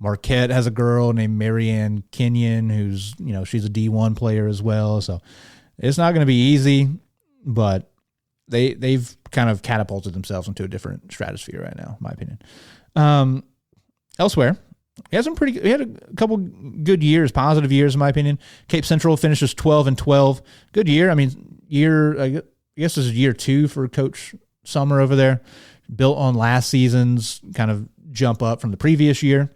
Speaker 1: Marquette has a girl named Marianne Kenyon, who's, she's a D1 player as well. So it's not going to be easy, but they've kind of catapulted themselves into a different stratosphere right now, in my opinion. Elsewhere, he had a couple good years, positive years, in my opinion. Cape Central finishes 12-12. Good year. I guess this is year 2 for Coach Summer over there. built on last season's kind of jump up from the previous year.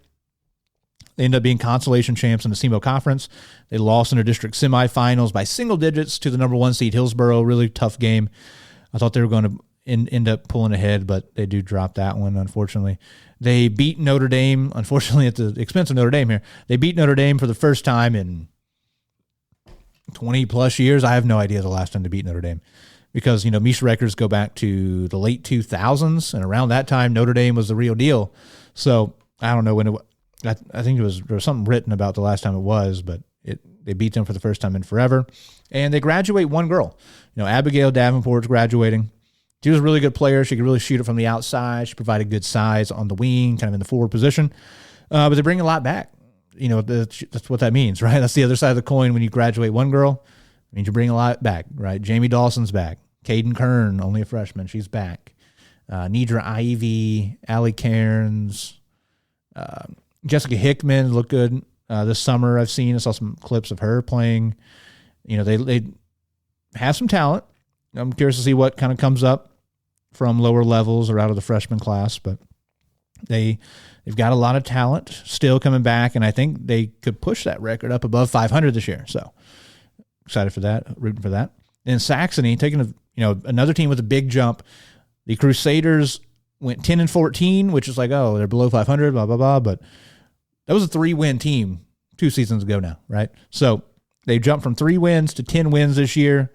Speaker 1: They ended up being consolation champs in the SEMO Conference. They lost in their district semifinals by single digits to the number 1 seed Hillsboro. Really tough game. I thought they were going to end up pulling ahead, but they do drop that one, unfortunately. They beat Notre Dame, unfortunately at the expense of Notre Dame here. They beat Notre Dame for the first time in 20-plus years. I have no idea the last time they beat Notre Dame because, Misha records go back to the late 2000s, and around that time, Notre Dame was the real deal. So I don't know when I think there was something written about the last time it was, but they beat them for the first time in forever. And they graduate one girl. Abigail Davenport's graduating. She was a really good player. She could really shoot it from the outside. She provided good size on the wing, kind of in the forward position. But they bring a lot back. That's what that means, right? That's the other side of the coin. When you graduate one girl, it means you bring a lot back, right? Jamie Dawson's back. Caden Kern, only a freshman, she's back. Nidra Ivy, Allie Cairns, Jessica Hickman looked good this summer. I saw some clips of her playing. They have some talent. I'm curious to see what kind of comes up from lower levels or out of the freshman class, but they've got a lot of talent still coming back, and I think they could push that record up above 500 this year. So excited for that, rooting for that. And Saxony taking another team with a big jump. The Crusaders went 10-14, which is like, oh, they're below 500, blah blah blah. But that was a 3-win team 2 seasons ago now, right? So they jumped from 3 wins to 10 wins this year.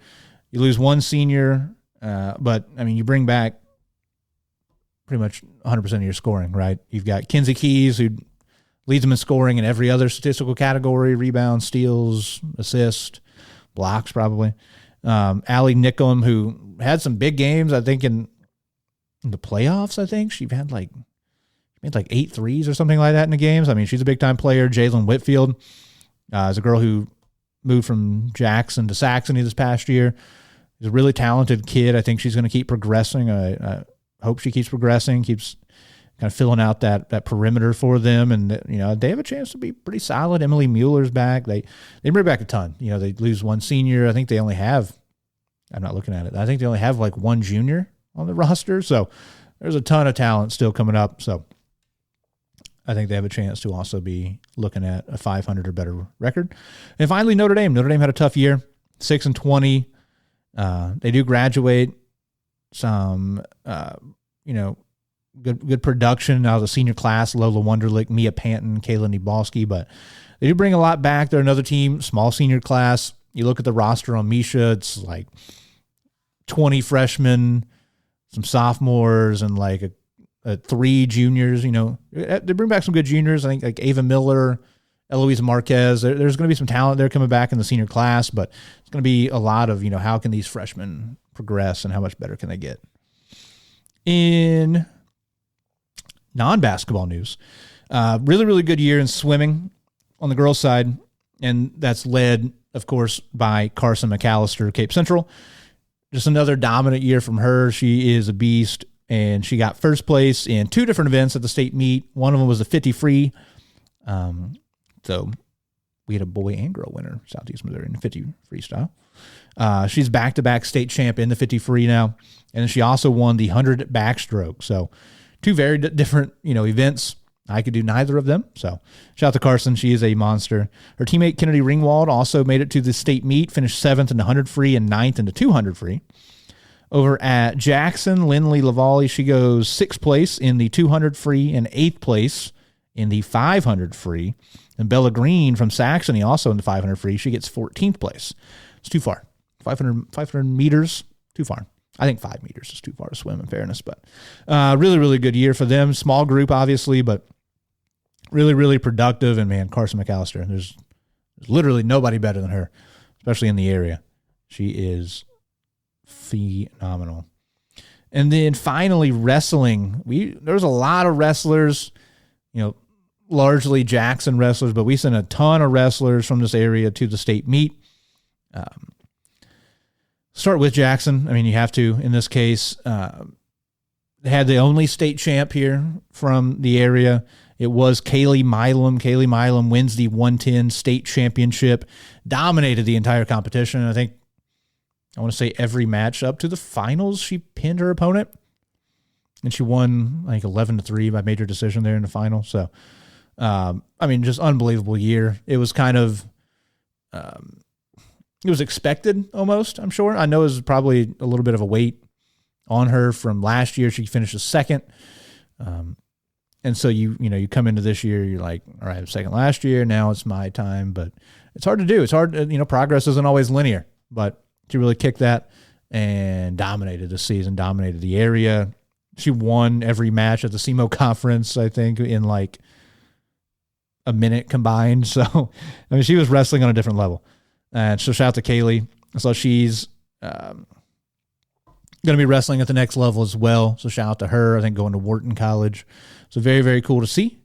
Speaker 1: You lose one senior, but you bring back pretty much 100% of your scoring, right? You've got Kinsey Keys, who leads them in scoring in every other statistical category: rebounds, steals, assists, blocks, probably. Allie Nicholm, who had some big games, I think in the playoffs. I think she made like 8 threes or something like that in the games. She's a big time player. Jalen Whitfield is a girl who moved from Jackson to Saxony this past year. She's a really talented kid. I think she's going to keep progressing. I hope she keeps progressing, keeps kind of filling out that perimeter for them. And, they have a chance to be pretty solid. Emily Mueller's back. They bring back a ton. They lose one senior. I think they only have, I'm not looking at it, I think they only have like one junior on the roster. So there's a ton of talent still coming up. So I think they have a chance to also be looking at a 500 or better record. And finally, Notre Dame. Notre Dame had a tough year, 6-20. They do graduate. Some, good production out of the senior class: Lola Wunderlich, Mia Panton, Kayla Nibalski. But they do bring a lot back. They're another team, small senior class. You look at the roster on Misha, it's like 20 freshmen, some sophomores, and like a 3 juniors. They bring back some good juniors. I think like Ava Miller, Eloise Marquez. There's going to be some talent there coming back in the senior class, but it's going to be a lot of, how can these freshmen progress and how much better can they get? In non-basketball news, really, really good year in swimming on the girls' side, and that's led, of course, by Carson McAllister, Cape Central. Just another dominant year from her. She is a beast, and she got first place in 2 different events at the state meet. One of them was the 50 free. So we had a boy and girl winner, Southeast Missouri, in the 50 freestyle. She's back-to-back state champ in the 50 free now, and she also won the 100 backstroke. So 2 very different, events. I could do neither of them. So shout out to Carson. She is a monster. Her teammate Kennedy Ringwald also made it to the state meet, finished 7th in the 100 free and 9th in the 200 free. Over at Jackson, Lindley Lavallee, she goes 6th place in the 200 free and 8th place in the 500 free. And Bella Green from Saxony, also in the 500 free, she gets 14th place. It's too far. 500 meters, too far. I think 5 meters is too far to swim, in fairness. But really, really good year for them. Small group, obviously, but really, really productive. And, man, Carson McAllister, there's literally nobody better than her, especially in the area. She is phenomenal. And then finally, wrestling. There's a lot of wrestlers, largely Jackson wrestlers, but we sent a ton of wrestlers from this area to the state meet. Start with Jackson. You have to in this case. They had the only state champ here from the area. It was Kaylee Milam. Kaylee Milam wins the 110 state championship, dominated the entire competition. I think, I want to say every match up to the finals, she pinned her opponent. and she won, I think, 11-3 by major decision there in the final. So, just unbelievable year. It was kind of, it was expected almost, I'm sure. I know it was probably a little bit of a weight on her from last year. She finished second. And so you come into this year, you're like, all right, I was second last year. Now it's my time, but it's hard to do. It's hard. Progress isn't always linear, but she really kicked that and dominated the season, dominated the area. She won every match at the SEMO conference, I think, in like a minute combined. So, she was wrestling on a different level. And so shout out to Kaylee. So she's going to be wrestling at the next level as well. So shout out to her, I think, going to Wharton College. So very, very cool to see.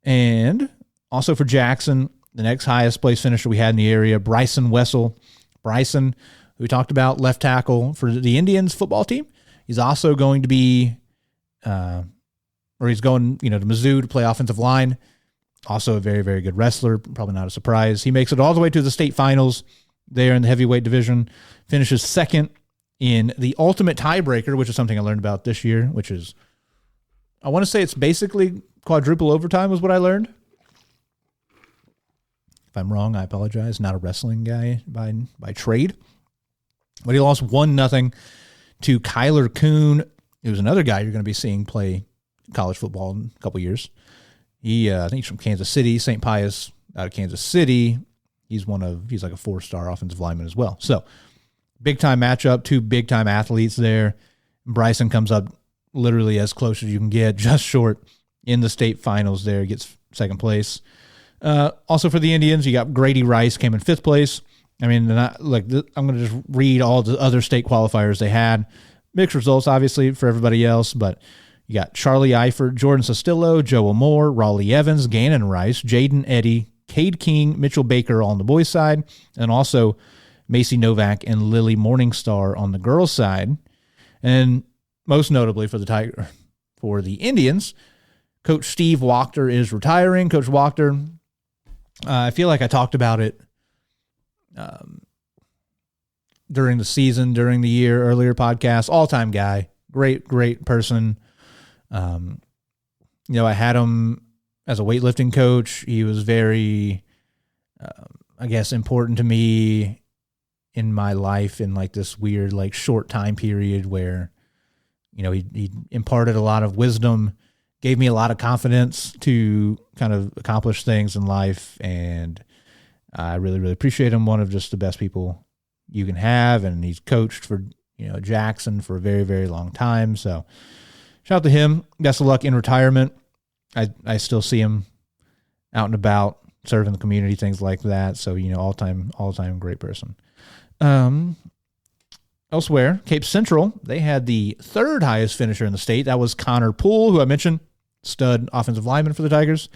Speaker 1: And also for Jackson, the next highest place finisher we had in the area, Bryson Wessel. Bryson, who we talked about, left tackle for the Indians football team. He's also going to be, he's going, to Mizzou to play offensive line. Also a very, very good wrestler. Probably not a surprise. He makes it all the way to the state finals there in the heavyweight division. Finishes second in the ultimate tiebreaker, which is something I learned about this year, which is, I want to say it's basically quadruple overtime was what I learned. If I'm wrong, I apologize. Not a wrestling guy by trade. But he lost 1-0 to Kyler Kuhn. It was another guy you're going to be seeing play college football in a couple years. I think he's from Kansas City, St. Pius out of Kansas City. He's like a 4-star offensive lineman as well. So big-time matchup, two big-time athletes there. Bryson comes up literally as close as you can get, just short in the state finals there, gets second place. Also for the Indians, you got Grady Rice, came in 5th place. I'm going to just read all the other state qualifiers they had. Mixed results, obviously, for everybody else, but you got Charlie Eifert, Jordan Sostillo, Joe Amore, Raleigh Evans, Gannon Rice, Jaden Eddy, Cade King, Mitchell Baker on the boys' side, and also Macy Novak and Lily Morningstar on the girls' side. And most notably for the Indians, Coach Steve Wachter is retiring. Coach Wachter, I feel like I talked about it during the season, during the year, earlier podcast, all-time guy, great person. I had him as a weightlifting coach. He was very, important to me in my life in like this weird, like short time period where, he imparted a lot of wisdom, gave me a lot of confidence to kind of accomplish things in life. And I really, really appreciate him. One of just the best people you can have. And he's coached for, Jackson for a very, very long time. So shout out to him. Best of luck in retirement. I still see him out and about, serving the community, things like that. So, all-time great person. Elsewhere, Cape Central, they had the 3rd highest finisher in the state. That was Connor Poole, who I mentioned, stud offensive lineman for the Tigers.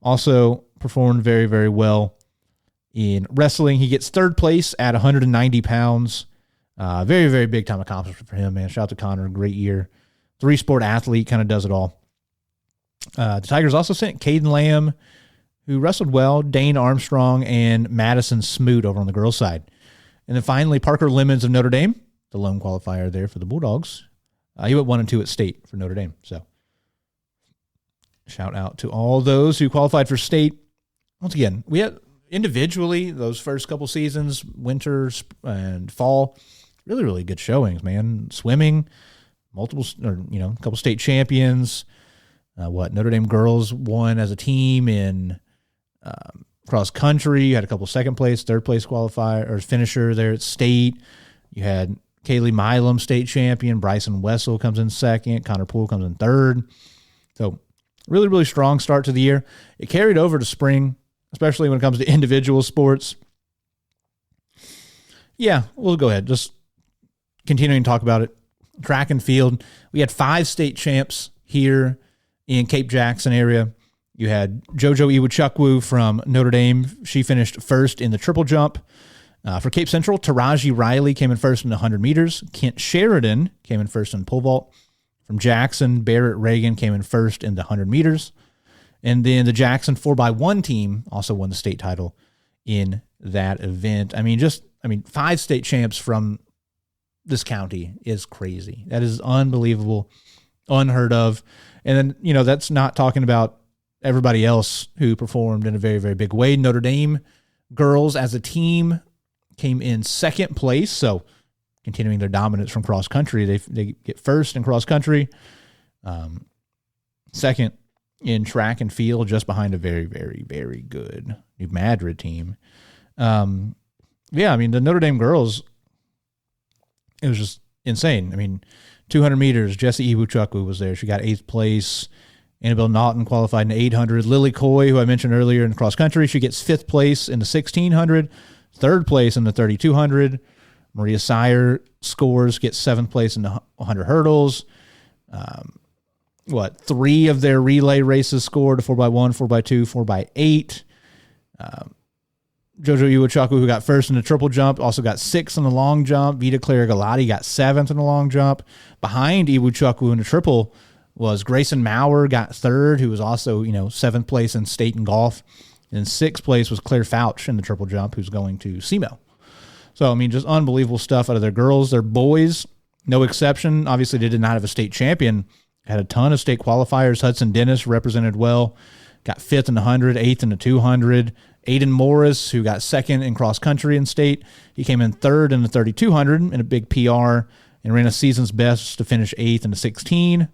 Speaker 1: Also performed very, very well in wrestling. He gets 3rd place at 190 pounds. Very, very big time accomplishment for him, man. Shout out to Connor. Great year. 3-sport athlete, kind of does it all. The Tigers also sent Caden Lamb, who wrestled well, Dane Armstrong, and Madison Smoot over on the girls' side. And then finally, Parker Lemons of Notre Dame, the lone qualifier there for the Bulldogs. He went 1-2 at state for Notre Dame. So shout out to all those who qualified for state. Once again, we had individually those first couple seasons, winter and fall, really, really good showings, man. Swimming, a couple state champions. Notre Dame girls won as a team in cross country. You had a couple second place, third place qualifier or finisher there at state. You had Kaylee Milam, state champion. Bryson Wessel comes in second. Connor Poole comes in third. So really, really strong start to the year. It carried over to spring, especially when it comes to individual sports. Yeah, we'll go ahead. Just continuing to talk about it. Track and field. We had 5 state champs here in Cape Jackson area. You had JoJo Iwuchukwu from Notre Dame. She finished first in the triple jump. For Cape Central, Taraji Riley came in first in the 100 meters. Kent Sheridan came in first in pole vault. From Jackson, Barrett Reagan came in first in the 100 meters. And then the Jackson 4x1 team also won the state title in that event. 5 state champs from this county is crazy. That is unbelievable. unheard of. And then, that's not talking about everybody else who performed in a very, very big way. Notre Dame girls as a team came in second place. So continuing their dominance from cross country, they get first in cross country, second in track and field, just behind a very, very, very good New Madrid team. The Notre Dame girls, it was just insane. 200 meters, Jessie Iwuchukwu was there. She got 8th place. Annabelle Naughton qualified in the 800. Lily Coy, who I mentioned earlier in cross country, she gets 5th place in the 1600, 3rd place in the 3200. Maria Sire scores, gets 7th place in the 100 hurdles. 3 of their relay races scored, 4x1, 4x2, 4x8. Jojo Iwuchukwu, who got 1st in the triple jump, also got 6th in the long jump. Vita Clara Galati got 7th in the long jump. Behind Iwuchukwu in the triple was Grayson Maurer, got 3rd, who was also, 7th place in state and golf. And 6th place was Claire Fouch in the triple jump, who's going to SEMO. So, just unbelievable stuff out of their girls. Their boys, no exception. Obviously, they did not have a state champion. Had a ton of state qualifiers. Hudson Dennis represented well. Got 5th in the 100, 8th in the 200. Aiden Morris, who got 2nd in cross country in state. He came in 3rd in the 3200 in a big PR and ran a season's best to finish 8th in the 16.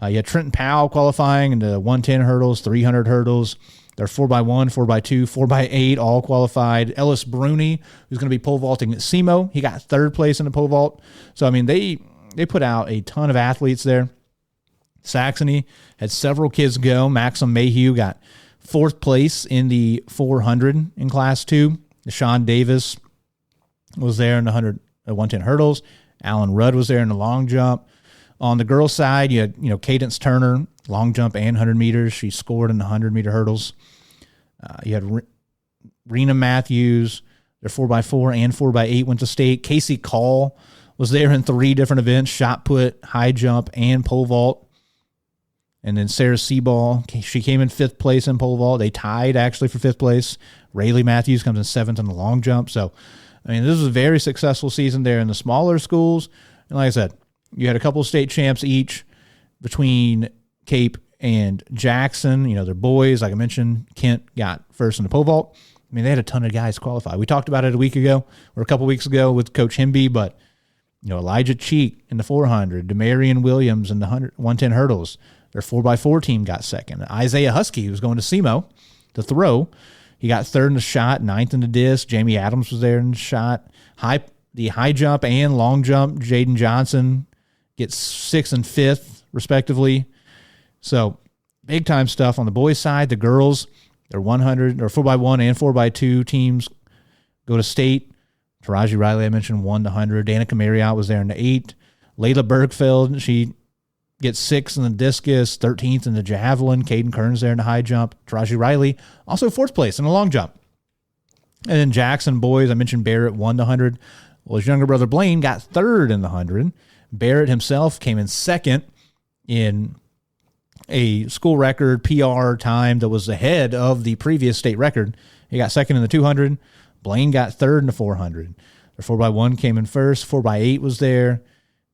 Speaker 1: You had Trenton Powell qualifying in the 110 hurdles, 300 hurdles. They're 4x1, 4x2, 4x8, all qualified. Ellis Bruni, who's going to be pole vaulting at SEMO, he got 3rd place in the pole vault. So, they put out a ton of athletes there. Saxony had several kids go. Maxim Mayhew got 4th place in the 400 in Class 2. Deshaun Davis was there in the 110 hurdles. Alan Rudd was there in the long jump. On the girls' side, you had, Cadence Turner, long jump and 100 meters. She scored in the 100-meter hurdles. You had Rena Matthews, their 4x4 and 4x8 went to state. Casey Call was there in 3 different events, shot put, high jump, and pole vault. And then Sarah Seaball, she came in 5th place in pole vault. They tied, actually, for 5th place. Rayleigh Matthews comes in 7th in the long jump. So, this was a very successful season there in the smaller schools. And like I said, you had a couple of state champs each between Cape and Jackson. Their boys, like I mentioned, Kent got 1st in the pole vault. They had a ton of guys qualify. We talked about it a couple weeks ago with Coach Hemby, but, Elijah Cheek in the 400, Demarion Williams in the 110 hurdles. Their 4x4 team got 2nd. Isaiah Husky, who's going to SEMO to throw, he got 3rd in the shot, 9th in the disc. Jamie Adams was there in the shot. The high jump and long jump, Jaden Johnson gets 6th and 5th, respectively. So, big-time stuff on the boys' side. The girls, their 100 or 4x1 and 4x2 teams go to state. Taraji Riley, I mentioned, 1 to 100. Danica Marriott was there in the 8. Layla Bergfeld, she gets 6th in the discus, 13th in the javelin. Caden Kearns there in the high jump. Taraji Riley, also 4th place in the long jump. And then Jackson boys, I mentioned Barrett, 1 to 100. Well, his younger brother Blaine got 3rd in the 100. Barrett himself came in 2nd in a school record PR time that was ahead of the previous state record. He got 2nd in the 200. Blaine got 3rd in the 400. The 4x1 came in 1st. 4x8 was there.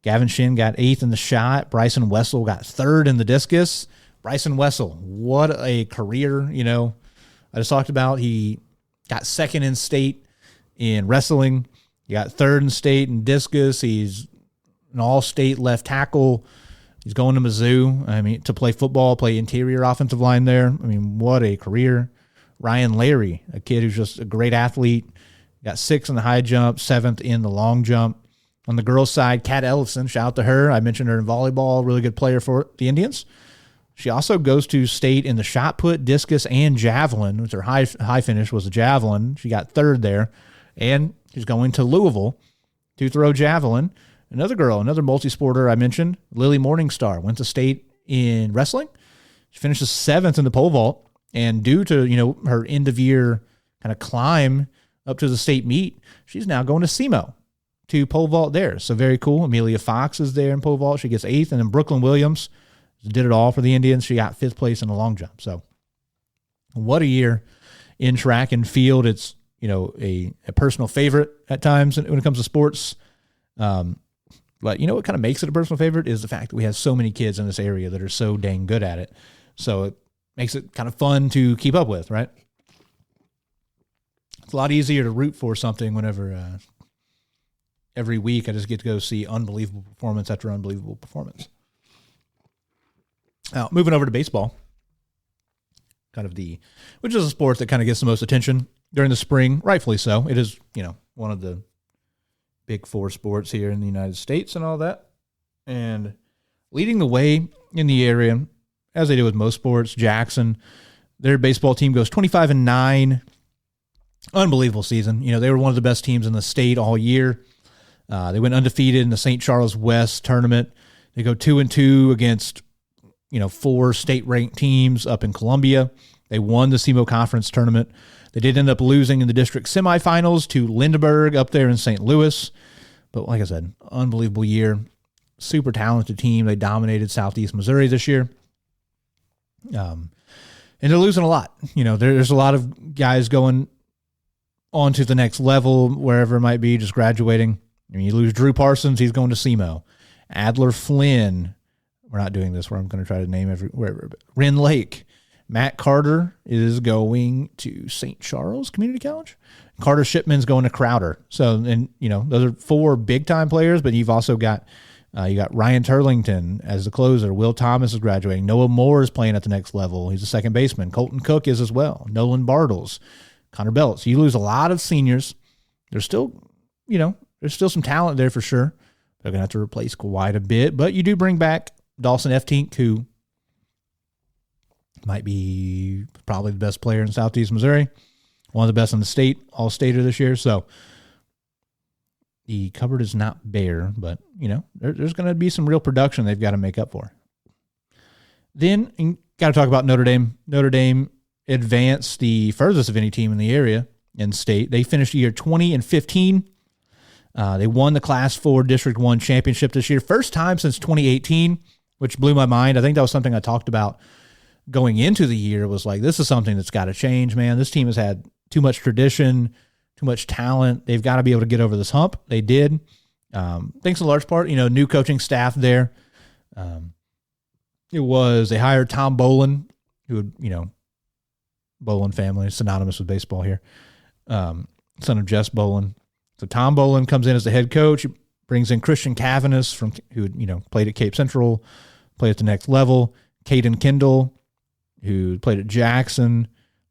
Speaker 1: Gavin Shin got 8th in the shot. Bryson Wessel got 3rd in the discus. Bryson Wessel, what a career, I just talked about. He got 2nd in state in wrestling. He got 3rd in state in discus. He's an all-state left tackle. He's going to Mizzou, to play football, play interior offensive line there. What a career. Ryan Larry, a kid who's just a great athlete, got 6th in the high jump, 7th in the long jump. On the girls' side, Kat Ellison, shout out to her. I mentioned her in volleyball, really good player for the Indians. She also goes to state in the shot put, discus, and javelin, which her high finish was a javelin. She got 3rd there. And she's going to Louisville to throw javelin. Another girl, another multi-sporter I mentioned, Lily Morningstar, went to state in wrestling. She finishes 7th in the pole vault. And due to, her end-of-year kind of climb up to the state meet, she's now going to SEMO to pole vault there. So very cool. Amelia Fox is there in pole vault. She gets 8th. And then Brooklyn Williams did it all for the Indians. She got 5th place in the long jump. So what a year in track and field. It's, a personal favorite at times when it comes to sports. But you know what kind of makes it a personal favorite is the fact that we have so many kids in this area that are so dang good at it. So it makes it kind of fun to keep up with, right? It's a lot easier to root for something whenever every week I just get to go see unbelievable performance after unbelievable performance. Now, moving over to baseball, which is a sport that kind of gets the most attention during the spring, rightfully so. It is, one of the big four sports here in the United States and all that. And leading the way in the area, as they do with most sports, Jackson, their baseball team goes 25-9. Unbelievable season. They were one of the best teams in the state all year. They went undefeated in the St. Charles West tournament. They go 2-2 against, 4 state-ranked teams up in Columbia. They won the SEMO Conference tournament. They did end up losing in the district semifinals to Lindbergh up there in St. Louis. But like I said, unbelievable year. Super talented team. They dominated Southeast Missouri this year. And they're losing a lot. There's a lot of guys going on to the next level, wherever it might be, just graduating. You lose Drew Parsons, he's going to SEMO. Adler Flynn, we're not doing this where I'm going to try to name wherever. Wren Lake. Matt Carter is going to St. Charles Community College. Carter Shipman's going to Crowder. So, and those are 4 big-time players, but you've also got you got Ryan Turlington as the closer. Will Thomas is graduating. Noah Moore is playing at the next level. He's a second baseman. Colton Cook is as well. Nolan Bartles. Connor Belt. So you lose a lot of seniors. There's still, there's still some talent there for sure. They're going to have to replace quite a bit, but you do bring back Dawson Eftink, who might be probably the best player in Southeast Missouri, one of the best in the state, all-stater this year. So the cupboard is not bare, but, there's going to be some real production they've got to make up for. Then you got to talk about Notre Dame. Notre Dame advanced the furthest of any team in the area in state. They finished the year 20-15. They won the Class 4 District 1 championship this year. First time since 2018, which blew my mind. I think that was something I talked about going into the year, was like, this is something that's got to change, man. This team has had too much tradition, too much talent. They've got to be able to get over this hump. They did. Thanks in large part, new coaching staff there. They hired Tom Bolin, who would, Bolin family, synonymous with baseball here. Son of Jess Bolin. So Tom Bolin comes in as the head coach. He brings in Christian Cavanis, who played at Cape Central, played at the next level. Caden Kendall, who played at Jackson,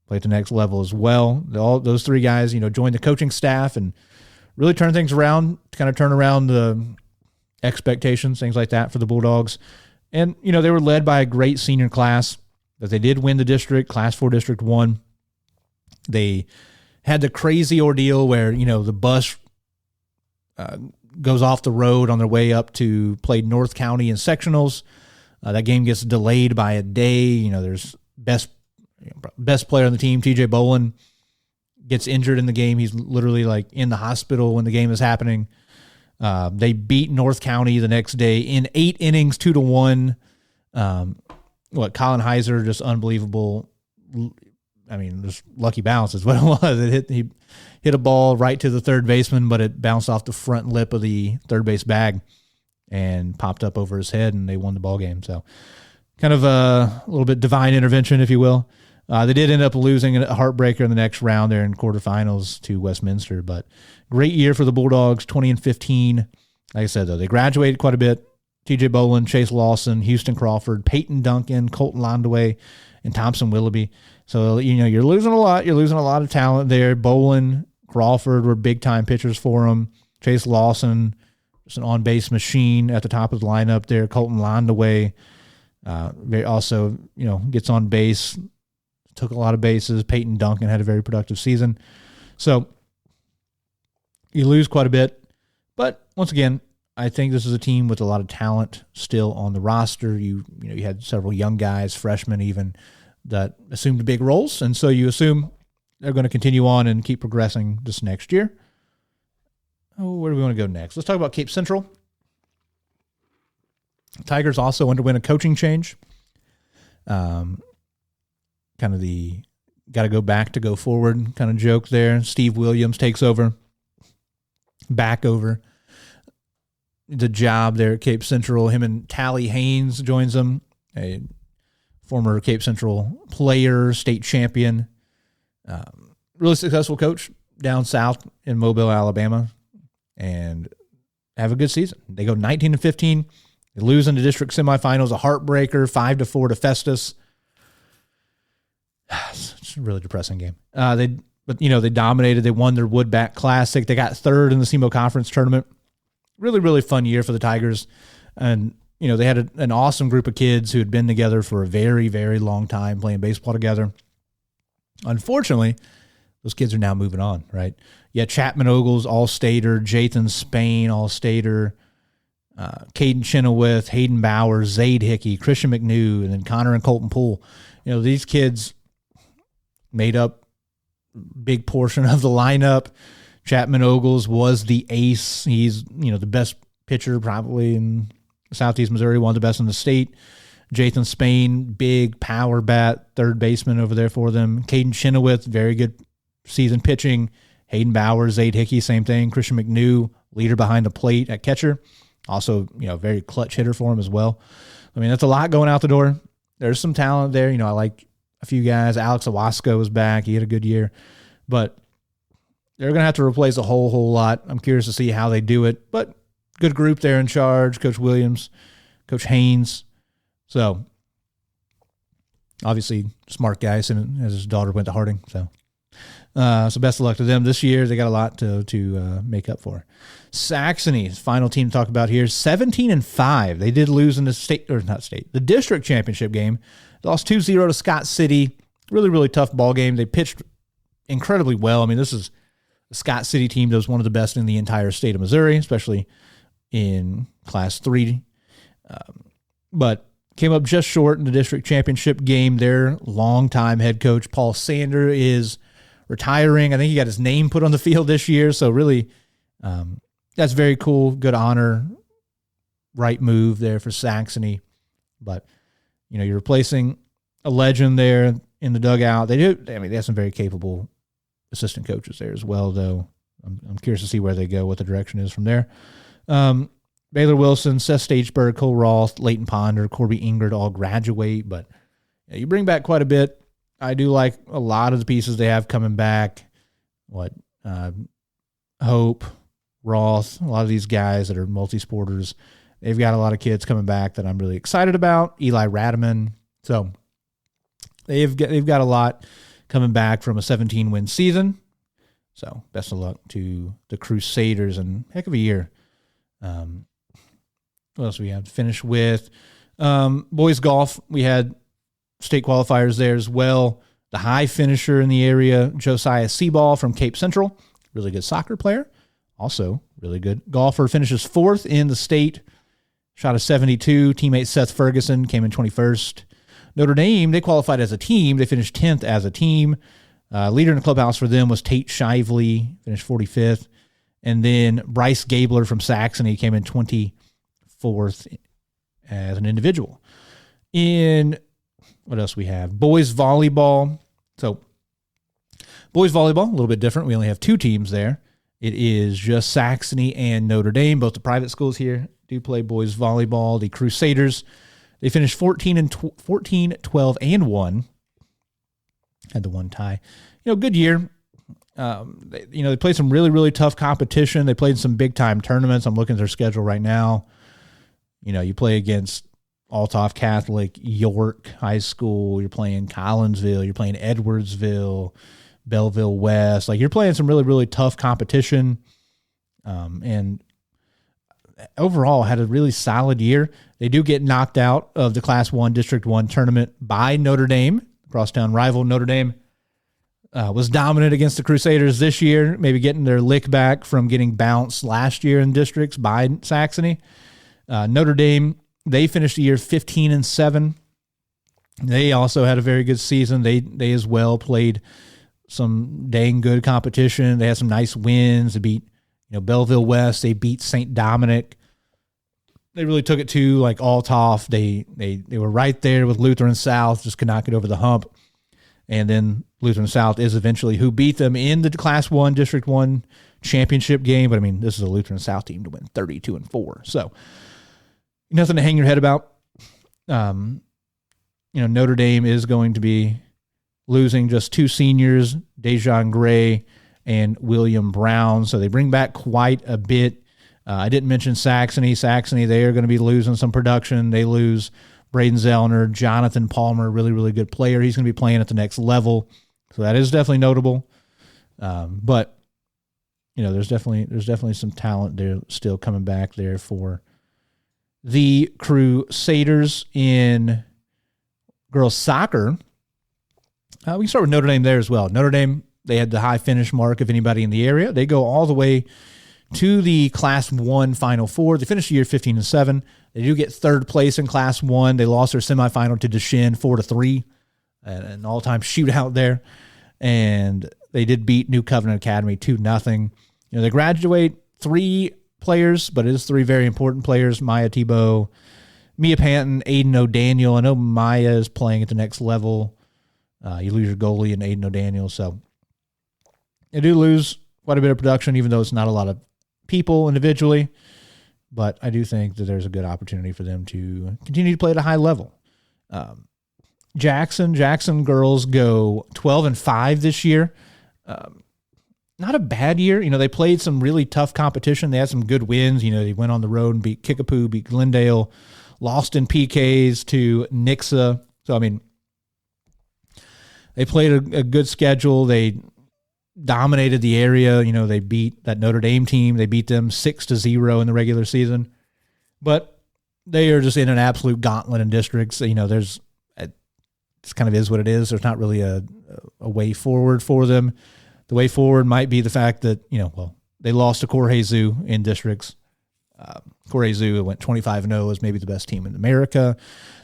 Speaker 1: played at the next level as well. All those 3 guys, joined the coaching staff and really turn things around, kind of turn around the expectations, things like that for the Bulldogs. And, they were led by a great senior class, that they did win the district, Class 4 District 1. They had the crazy ordeal where, the bus goes off the road on their way up to play North County in sectionals. That game gets delayed by a day. There's best player on the team, TJ Bolin, gets injured in the game. He's literally in the hospital when the game is happening. They beat North County the next day in 8 innings, 2-1. Colin Heiser, just unbelievable. Just lucky bounce is what it was. He hit a ball right to the third baseman, but it bounced off the front lip of the third base bag and popped up over his head, and they won the ball game. So kind of a little bit divine intervention, if you will. They did end up losing a heartbreaker in the next round there in quarterfinals to Westminster, but great year for the Bulldogs, 20-15. Like I said, though, they graduated quite a bit. TJ Bolin, Chase Lawson, Houston Crawford, Peyton Duncan, Colton Londaway, and Thompson Willoughby. So, you're losing a lot. You're losing a lot of talent there. Bolin, Crawford were big-time pitchers for them. Chase Lawson, just an on-base machine at the top of the lineup there. Colton Londaway also, gets on base, took a lot of bases. Peyton Duncan had a very productive season. So you lose quite a bit. But once again, I think this is a team with a lot of talent still on the roster. You had several young guys, freshmen even, that assumed big roles. And so you assume they're going to continue on and keep progressing this next year. Where do we want to go next? Let's talk about Cape Central. Tigers also underwent a coaching change. Kind of the got to go back to go forward kind of joke there. Steve Williams takes over, back over. the job there at Cape Central. Him and Tally Haynes joins them, a former Cape Central player, state champion, really successful coach down south in Mobile, Alabama, and have a good season. They go 19-15. They lose in the district semifinals, a heartbreaker, 5-4 to Festus. It's a really depressing game. They dominated. They won their Woodback Classic. They got third in the SEMO Conference tournament. Really, really fun year for the Tigers. And, they had an awesome group of kids who had been together for a very, very long time playing baseball together. Unfortunately, those kids are now moving on, right? Yeah, Chapman Ogles, All-Stater, Jathan Spain, All-Stater, Caden Chenoweth, Hayden Bowers, Zaid Hickey, Christian McNew, and then Connor and Colton Poole. These kids made up a big portion of the lineup. Chapman Ogles was the ace. He's, the best pitcher probably in Southeast Missouri, one of the best in the state. Jathan Spain, big power bat, third baseman over there for them. Caden Chenoweth, very good season pitching. Hayden Bowers, Zaid Hickey, same thing. Christian McNew, leader behind the plate at catcher. Also, very clutch hitter for him as well. I mean, that's a lot going out the door. There's some talent there. I like a few guys. Alex Owasco was back. He had a good year. But they're going to have to replace a whole lot. I'm curious to see how they do it. But good group there in charge. Coach Williams, Coach Haynes. So, obviously, smart guy, and as his daughter went to Harding. So best of luck to them this year. They got a lot to make up for. Saxony's final team to talk about here, 17-5. They did lose in the district championship game. They lost 2-0 to Scott City. Really, really tough ball game. They pitched incredibly well. I mean, this is a Scott City team that was one of the best in the entire state of Missouri, especially in Class 3. But came up just short in the district championship game. Their longtime head coach, Paul Sander, is retiring. I think he got his name put on the field this year. So really, that's very cool. Good honor. Right move there for Saxony. But, you're replacing a legend there in the dugout. They have some very capable assistant coaches there as well, though. I'm curious to see where they go, what the direction is from there. Baylor Wilson, Seth Stageberg, Cole Roth, Leighton Ponder, Corby Ingrid all graduate, but you bring back quite a bit. I do like a lot of the pieces they have coming back. Hope, Roth, a lot of these guys that are multi-sporters. They've got a lot of kids coming back that I'm really excited about. Eli Radaman. So they've got a lot coming back from a 17-win season. So best of luck to the Crusaders, and heck of a year. What else we have to finish with? Boys golf, we had state qualifiers there as well. The high finisher in the area, Josiah Seaball from Cape Central, really good soccer player. Also, really good golfer, finishes fourth in the state, shot a 72. Teammate Seth Ferguson came in 21st. Notre Dame, they qualified as a team. They finished 10th as a team. Leader in the clubhouse for them was Tate Shively, finished 45th. And then Bryce Gabler from Saxony came in 24th as an individual. In what else we have? Boys volleyball. So boys volleyball, a little bit different. We only have two teams there. It is just Saxony and Notre Dame. Both the private schools here do play boys volleyball. The Crusaders, they finished 14, 12, and 1. Had the one tie. Good year. They played some really, really tough competition. They played some big-time tournaments. I'm looking at their schedule right now. You play against Althoff Catholic, York High School. You're playing Collinsville. You're playing Edwardsville, Belleville West. You're playing some really, really tough competition. And overall had a really solid year. They do get knocked out of the Class 1 District 1 tournament by Notre Dame. Crosstown rival Notre Dame was dominant against the Crusaders this year, maybe getting their lick back from getting bounced last year in districts by Saxony. Notre Dame, they finished the year 15-7. They also had a very good season. They as well played some dang good competition. They had some nice wins. They beat Belleville West. They beat St. Dominic. They really took it to Althoff. They were right there with Lutheran South, just could not get over the hump. And then Lutheran South is eventually who beat them in the Class 1, District 1 championship game. But, I mean, this is a Lutheran South team to win 32-4. So, nothing to hang your head about. Notre Dame is going to be losing just 2 seniors, Dejon Gray and William Brown. So they bring back quite a bit. I didn't mention Saxony. Saxony, they are going to be losing some production. They lose Braden Zellner, Jonathan Palmer, really, really good player. He's going to be playing at the next level. So that is definitely notable. But, there's definitely some talent there still coming back there for the Crusaders. In girls soccer, we can start with Notre Dame there as well. Notre Dame, they had the high finish mark of anybody in the area. They go all the way to the Class 1 Final Four. They finished the year 15-7. They do get third place in Class 1. They lost their semifinal to Deschines 4-3, an all-time shootout there. And they did beat New Covenant Academy 2-0. They graduate 3 players, but it is 3 very important players: Maya Tebow, Mia Panton, Aiden O'Daniel. I know Maya is playing at the next level. You lose your goalie in Aiden O'Daniel, so you do lose quite a bit of production, even though it's not a lot of people individually. But I do think that there's a good opportunity for them to continue to play at a high level. Jackson girls go 12-5 this year. Not a bad year. They played some really tough competition. They had some good wins. They went on the road and beat Kickapoo, beat Glendale, lost in PKs to Nixa. So, I mean, they played a good schedule. They dominated the area. They beat that Notre Dame team. They beat them 6-0 in the regular season. But they are just in an absolute gauntlet in districts. It kind of is what it is. There's not really a way forward for them. The way forward might be the fact that, they lost to Corhezu in districts. Corhezu went 25-0 as maybe the best team in America.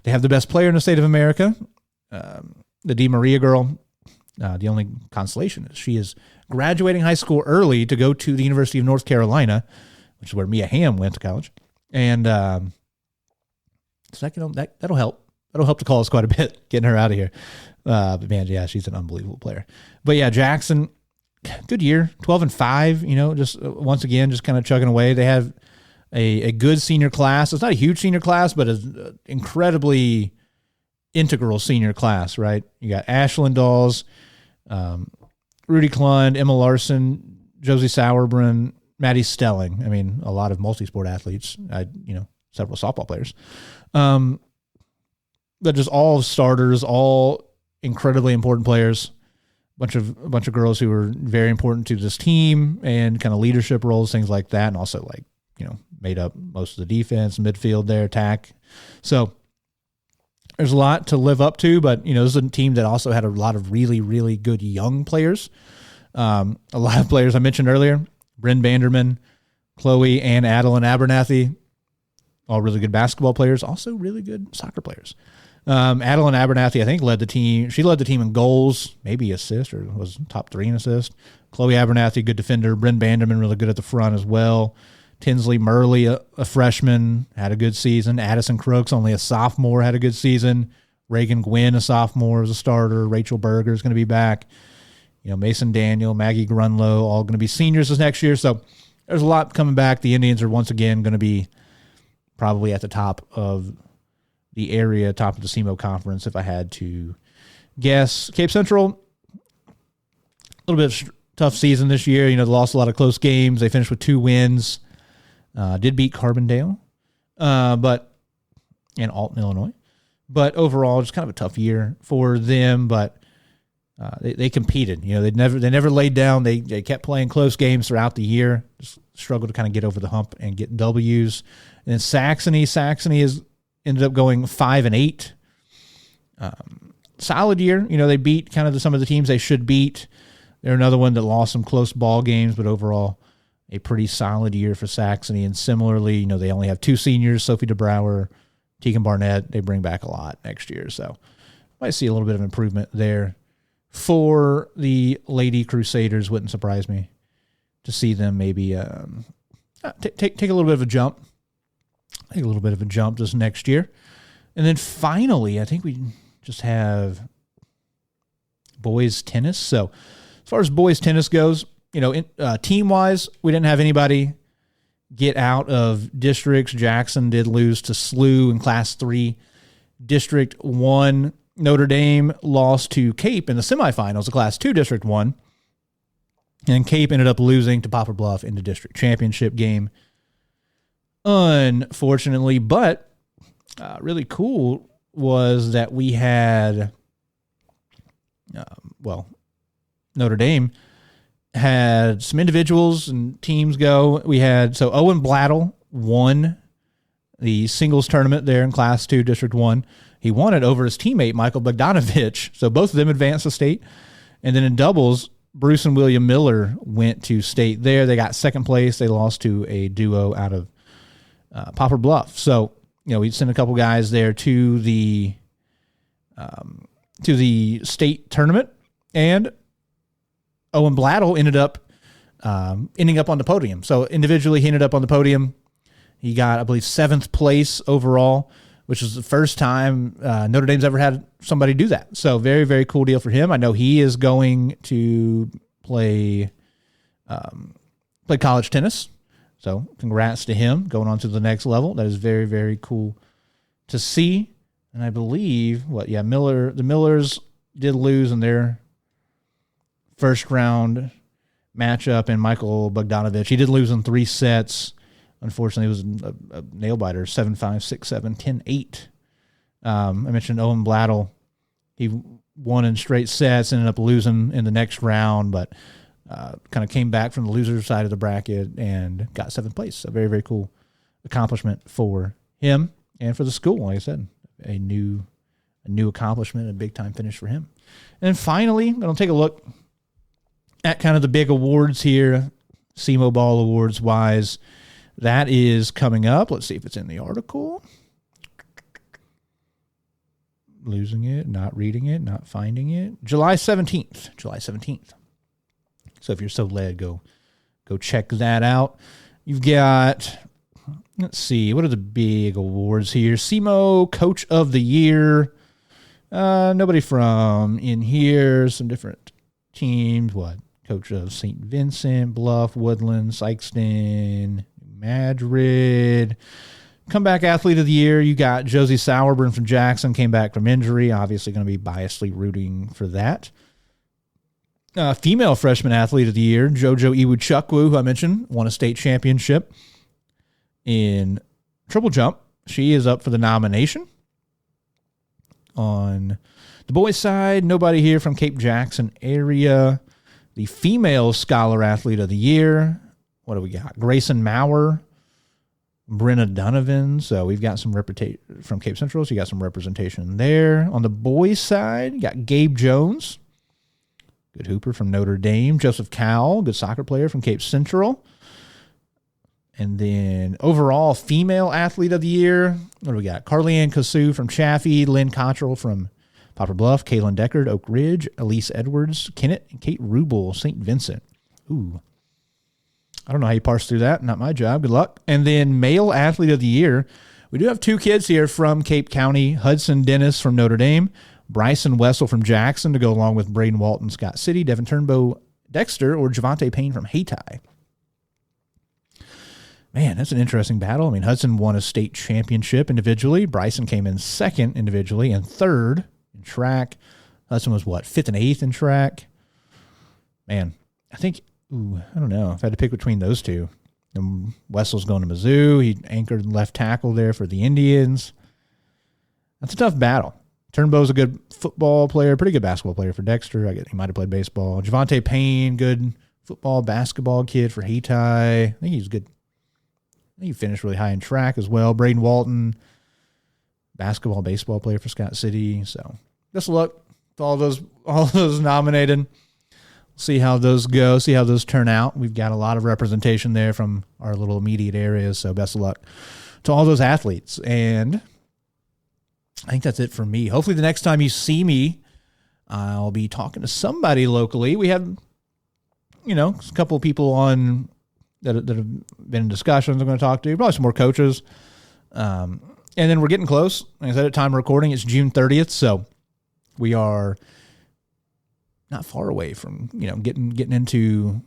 Speaker 1: They have the best player in the state of America. The Di Maria girl, the only consolation is she is graduating high school early to go to the University of North Carolina, which is where Mia Hamm went to college. And so that'll help. That'll help the cause quite a bit, getting her out of here. But, man, yeah, she's an unbelievable player. But, yeah, Jackson, good year, 12-5, just once again, just kind of chugging away. They have a good senior class. It's not a huge senior class, but an incredibly integral senior class, right? You got Ashlyn Dawes, Rudy Klund, Emma Larson, Josie Sauerbrunn, Maddie Stelling. I mean, a lot of multi-sport athletes, several softball players. But just all starters, all incredibly important players. A bunch of girls who were very important to this team and kind of leadership roles, things like that, and also made up most of the defense, midfield there, attack. So there's a lot to live up to, but this is a team that also had a lot of really, really good young players. A lot of players I mentioned earlier: Bryn Banderman, Chloe and Adeline Abernathy, all really good basketball players, also really good soccer players. Adeline Abernathy, I think, led the team. She led the team in goals, maybe assist, or was top 3 in assist. Chloe Abernathy, good defender. Bryn Banderman, really good at the front as well. Tinsley Murley, a freshman, had a good season. Addison Crooks, only a sophomore, had a good season. Reagan Gwynn, a sophomore, was a starter. Rachel Berger is going to be back. Mason Daniel, Maggie Grunlow, all going to be seniors this next year. So there's a lot coming back. The Indians are once again going to be probably at the top of the area, top of the SEMO conference, if I had to guess. Cape Central, a little bit of tough season this year. They lost a lot of close games. They finished with 2 wins. Did beat Carbondale, and Alton, Illinois. But overall, just kind of a tough year for them. But they competed. They never laid down. They kept playing close games throughout the year. Just struggled to kind of get over the hump and get W's. And then Saxony is ended up going 5-8. Solid year. They beat kind of some of the teams they should beat. They're another one that lost some close ball games, but overall a pretty solid year for Saxony. And similarly, they only have 2 seniors, Sophie DeBrouwer, Tegan Barnett. They bring back a lot next year. So might see a little bit of improvement there for the Lady Crusaders. Wouldn't surprise me to see them maybe take a little bit of a jump. Take a little bit of a jump this next year. And then finally, I think we just have boys tennis. So as far as boys tennis goes, team-wise, we didn't have anybody get out of districts. Jackson did lose to SLU in Class 3. District 1, Notre Dame lost to Cape in the semifinals of Class 2 District 1. And Cape ended up losing to Poplar Bluff in the district championship game, unfortunately. But really cool was that we had, Notre Dame had some individuals and teams go. We had, Owen Blattle won the singles tournament there in Class 2, District 1. He won it over his teammate, Michael Bogdanovich. So both of them advanced to state. And then in doubles, Bruce and William Miller went to state there. They got second place. They lost to a duo out of Poplar Bluff. So, we sent a couple guys there to the state tournament. And Owen Blattle ended up on the podium. So individually, he ended up on the podium. He got, I believe, 7th place overall, which is the first time Notre Dame's ever had somebody do that. So very, very cool deal for him. I know he is going to play college tennis. So congrats to him going on to the next level. That is very, very cool to see. And I believe, the Millers did lose in their first round matchup, and Michael Bogdanovich, he did lose in 3 sets. Unfortunately, it was a nail biter, 7-5, 6-7, 10-8. I mentioned Owen Blattle. He won in straight sets, ended up losing in the next round, but kind of came back from the loser side of the bracket and got 7th place. So very, very cool accomplishment for him and for the school. Like I said, a new accomplishment, a big-time finish for him. And then finally, I'm going to take a look at kind of the big awards here, SEMO Ball Awards-wise. That is coming up. Let's see if it's in the article. Losing it, not reading it, not finding it. July 17th. So if you're so led, go check that out. You've got, let's see, what are the big awards here? SEMO Coach of the Year. Nobody from in here. Some different teams. Coach of St. Vincent, Bluff, Woodland, Sykeston, Madrid. Comeback Athlete of the Year, you got Josie Sauerburn from Jackson, came back from injury. Obviously going to be biasly rooting for that. Female Freshman Athlete of the Year, JoJo Iwuchukwu, who I mentioned, won a state championship in triple jump. She is up for the nomination. On the boys' side, nobody here from Cape Jackson area. The Female Scholar Athlete of the Year, what do we got? Grayson Maurer, Brenna Donovan. So we've got some representation from Cape Central, so you got some representation there. On the boys' side, you got Gabe Jones, good hooper from Notre Dame. Joseph Cowell, good soccer player from Cape Central. And then overall Female Athlete of the Year, what do we got? Carly-Ann Kasu from Chaffee, Lynn Cottrell from Poplar Bluff, Kaylin Deckard, Oak Ridge, Elise Edwards, Kennett, and Kate Rubel, St. Vincent. Ooh. I don't know how you parse through that. Not my job. Good luck. And then Male Athlete of the Year, we do have 2 kids here from Cape County. Hudson Dennis from Notre Dame, Bryson Wessel from Jackson to go along with Braden Walton, Scott City, Devin Turnbow, Dexter, or Javante Payne from Hayti. Man, that's an interesting battle. I mean, Hudson won a state championship individually. Bryson came in 2nd individually and 3rd in track. Hudson was 5th and 8th in track. Man, I think, I don't know if I had to pick between those two. And Wessel's going to Mizzou. He anchored left tackle there for the Indians. That's a tough battle. Turnbow's a good football player, pretty good basketball player for Dexter. I guess he might have played baseball. Javante Payne, good football, basketball kid for Hayti. I think he's good. I think he finished really high in track as well. Braden Walton, basketball, baseball player for Scott City. So best of luck to all those nominated. See how those go, see how those turn out. We've got a lot of representation there from our little immediate areas, so best of luck to all those athletes. And I think that's it for me. Hopefully the next time you see me, I'll be talking to somebody locally. We have, a couple of people on that have been in discussions I'm going to talk to, probably some more coaches. And then we're getting close. Like I said, at time of recording, it's June 30th, so we are not far away from, getting into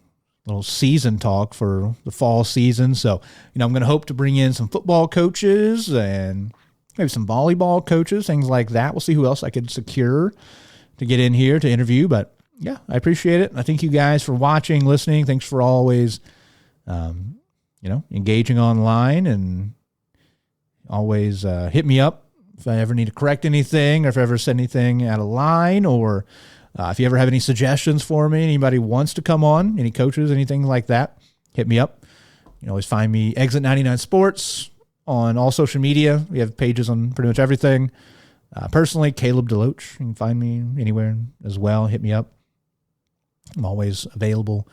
Speaker 1: a little season talk for the fall season. So, I'm going to hope to bring in some football coaches and maybe some volleyball coaches, things like that. We'll see who else I could secure to get in here to interview. But yeah, I appreciate it. I thank you guys for watching, listening. Thanks for always, engaging online, and always hit me up if I ever need to correct anything, or if I ever said anything out of line, or if you ever have any suggestions for me, anybody wants to come on, any coaches, anything like that, hit me up. You can always find me, Exit 99 Sports, on all social media. We have pages on pretty much everything. Personally, Caleb Deloach. You can find me anywhere as well. Hit me up. I'm always available.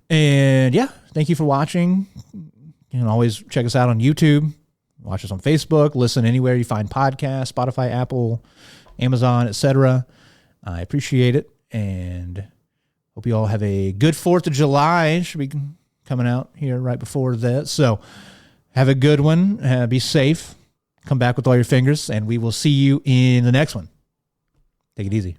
Speaker 1: And yeah, thank you for watching. You can always check us out on YouTube. Watch us on Facebook. Listen anywhere you find podcasts, Spotify, Apple, Amazon, etc. I appreciate it, and hope you all have a good 4th of July. Should be coming out here right before that. So have a good one. Be safe. Come back with all your fingers, and we will see you in the next one. Take it easy.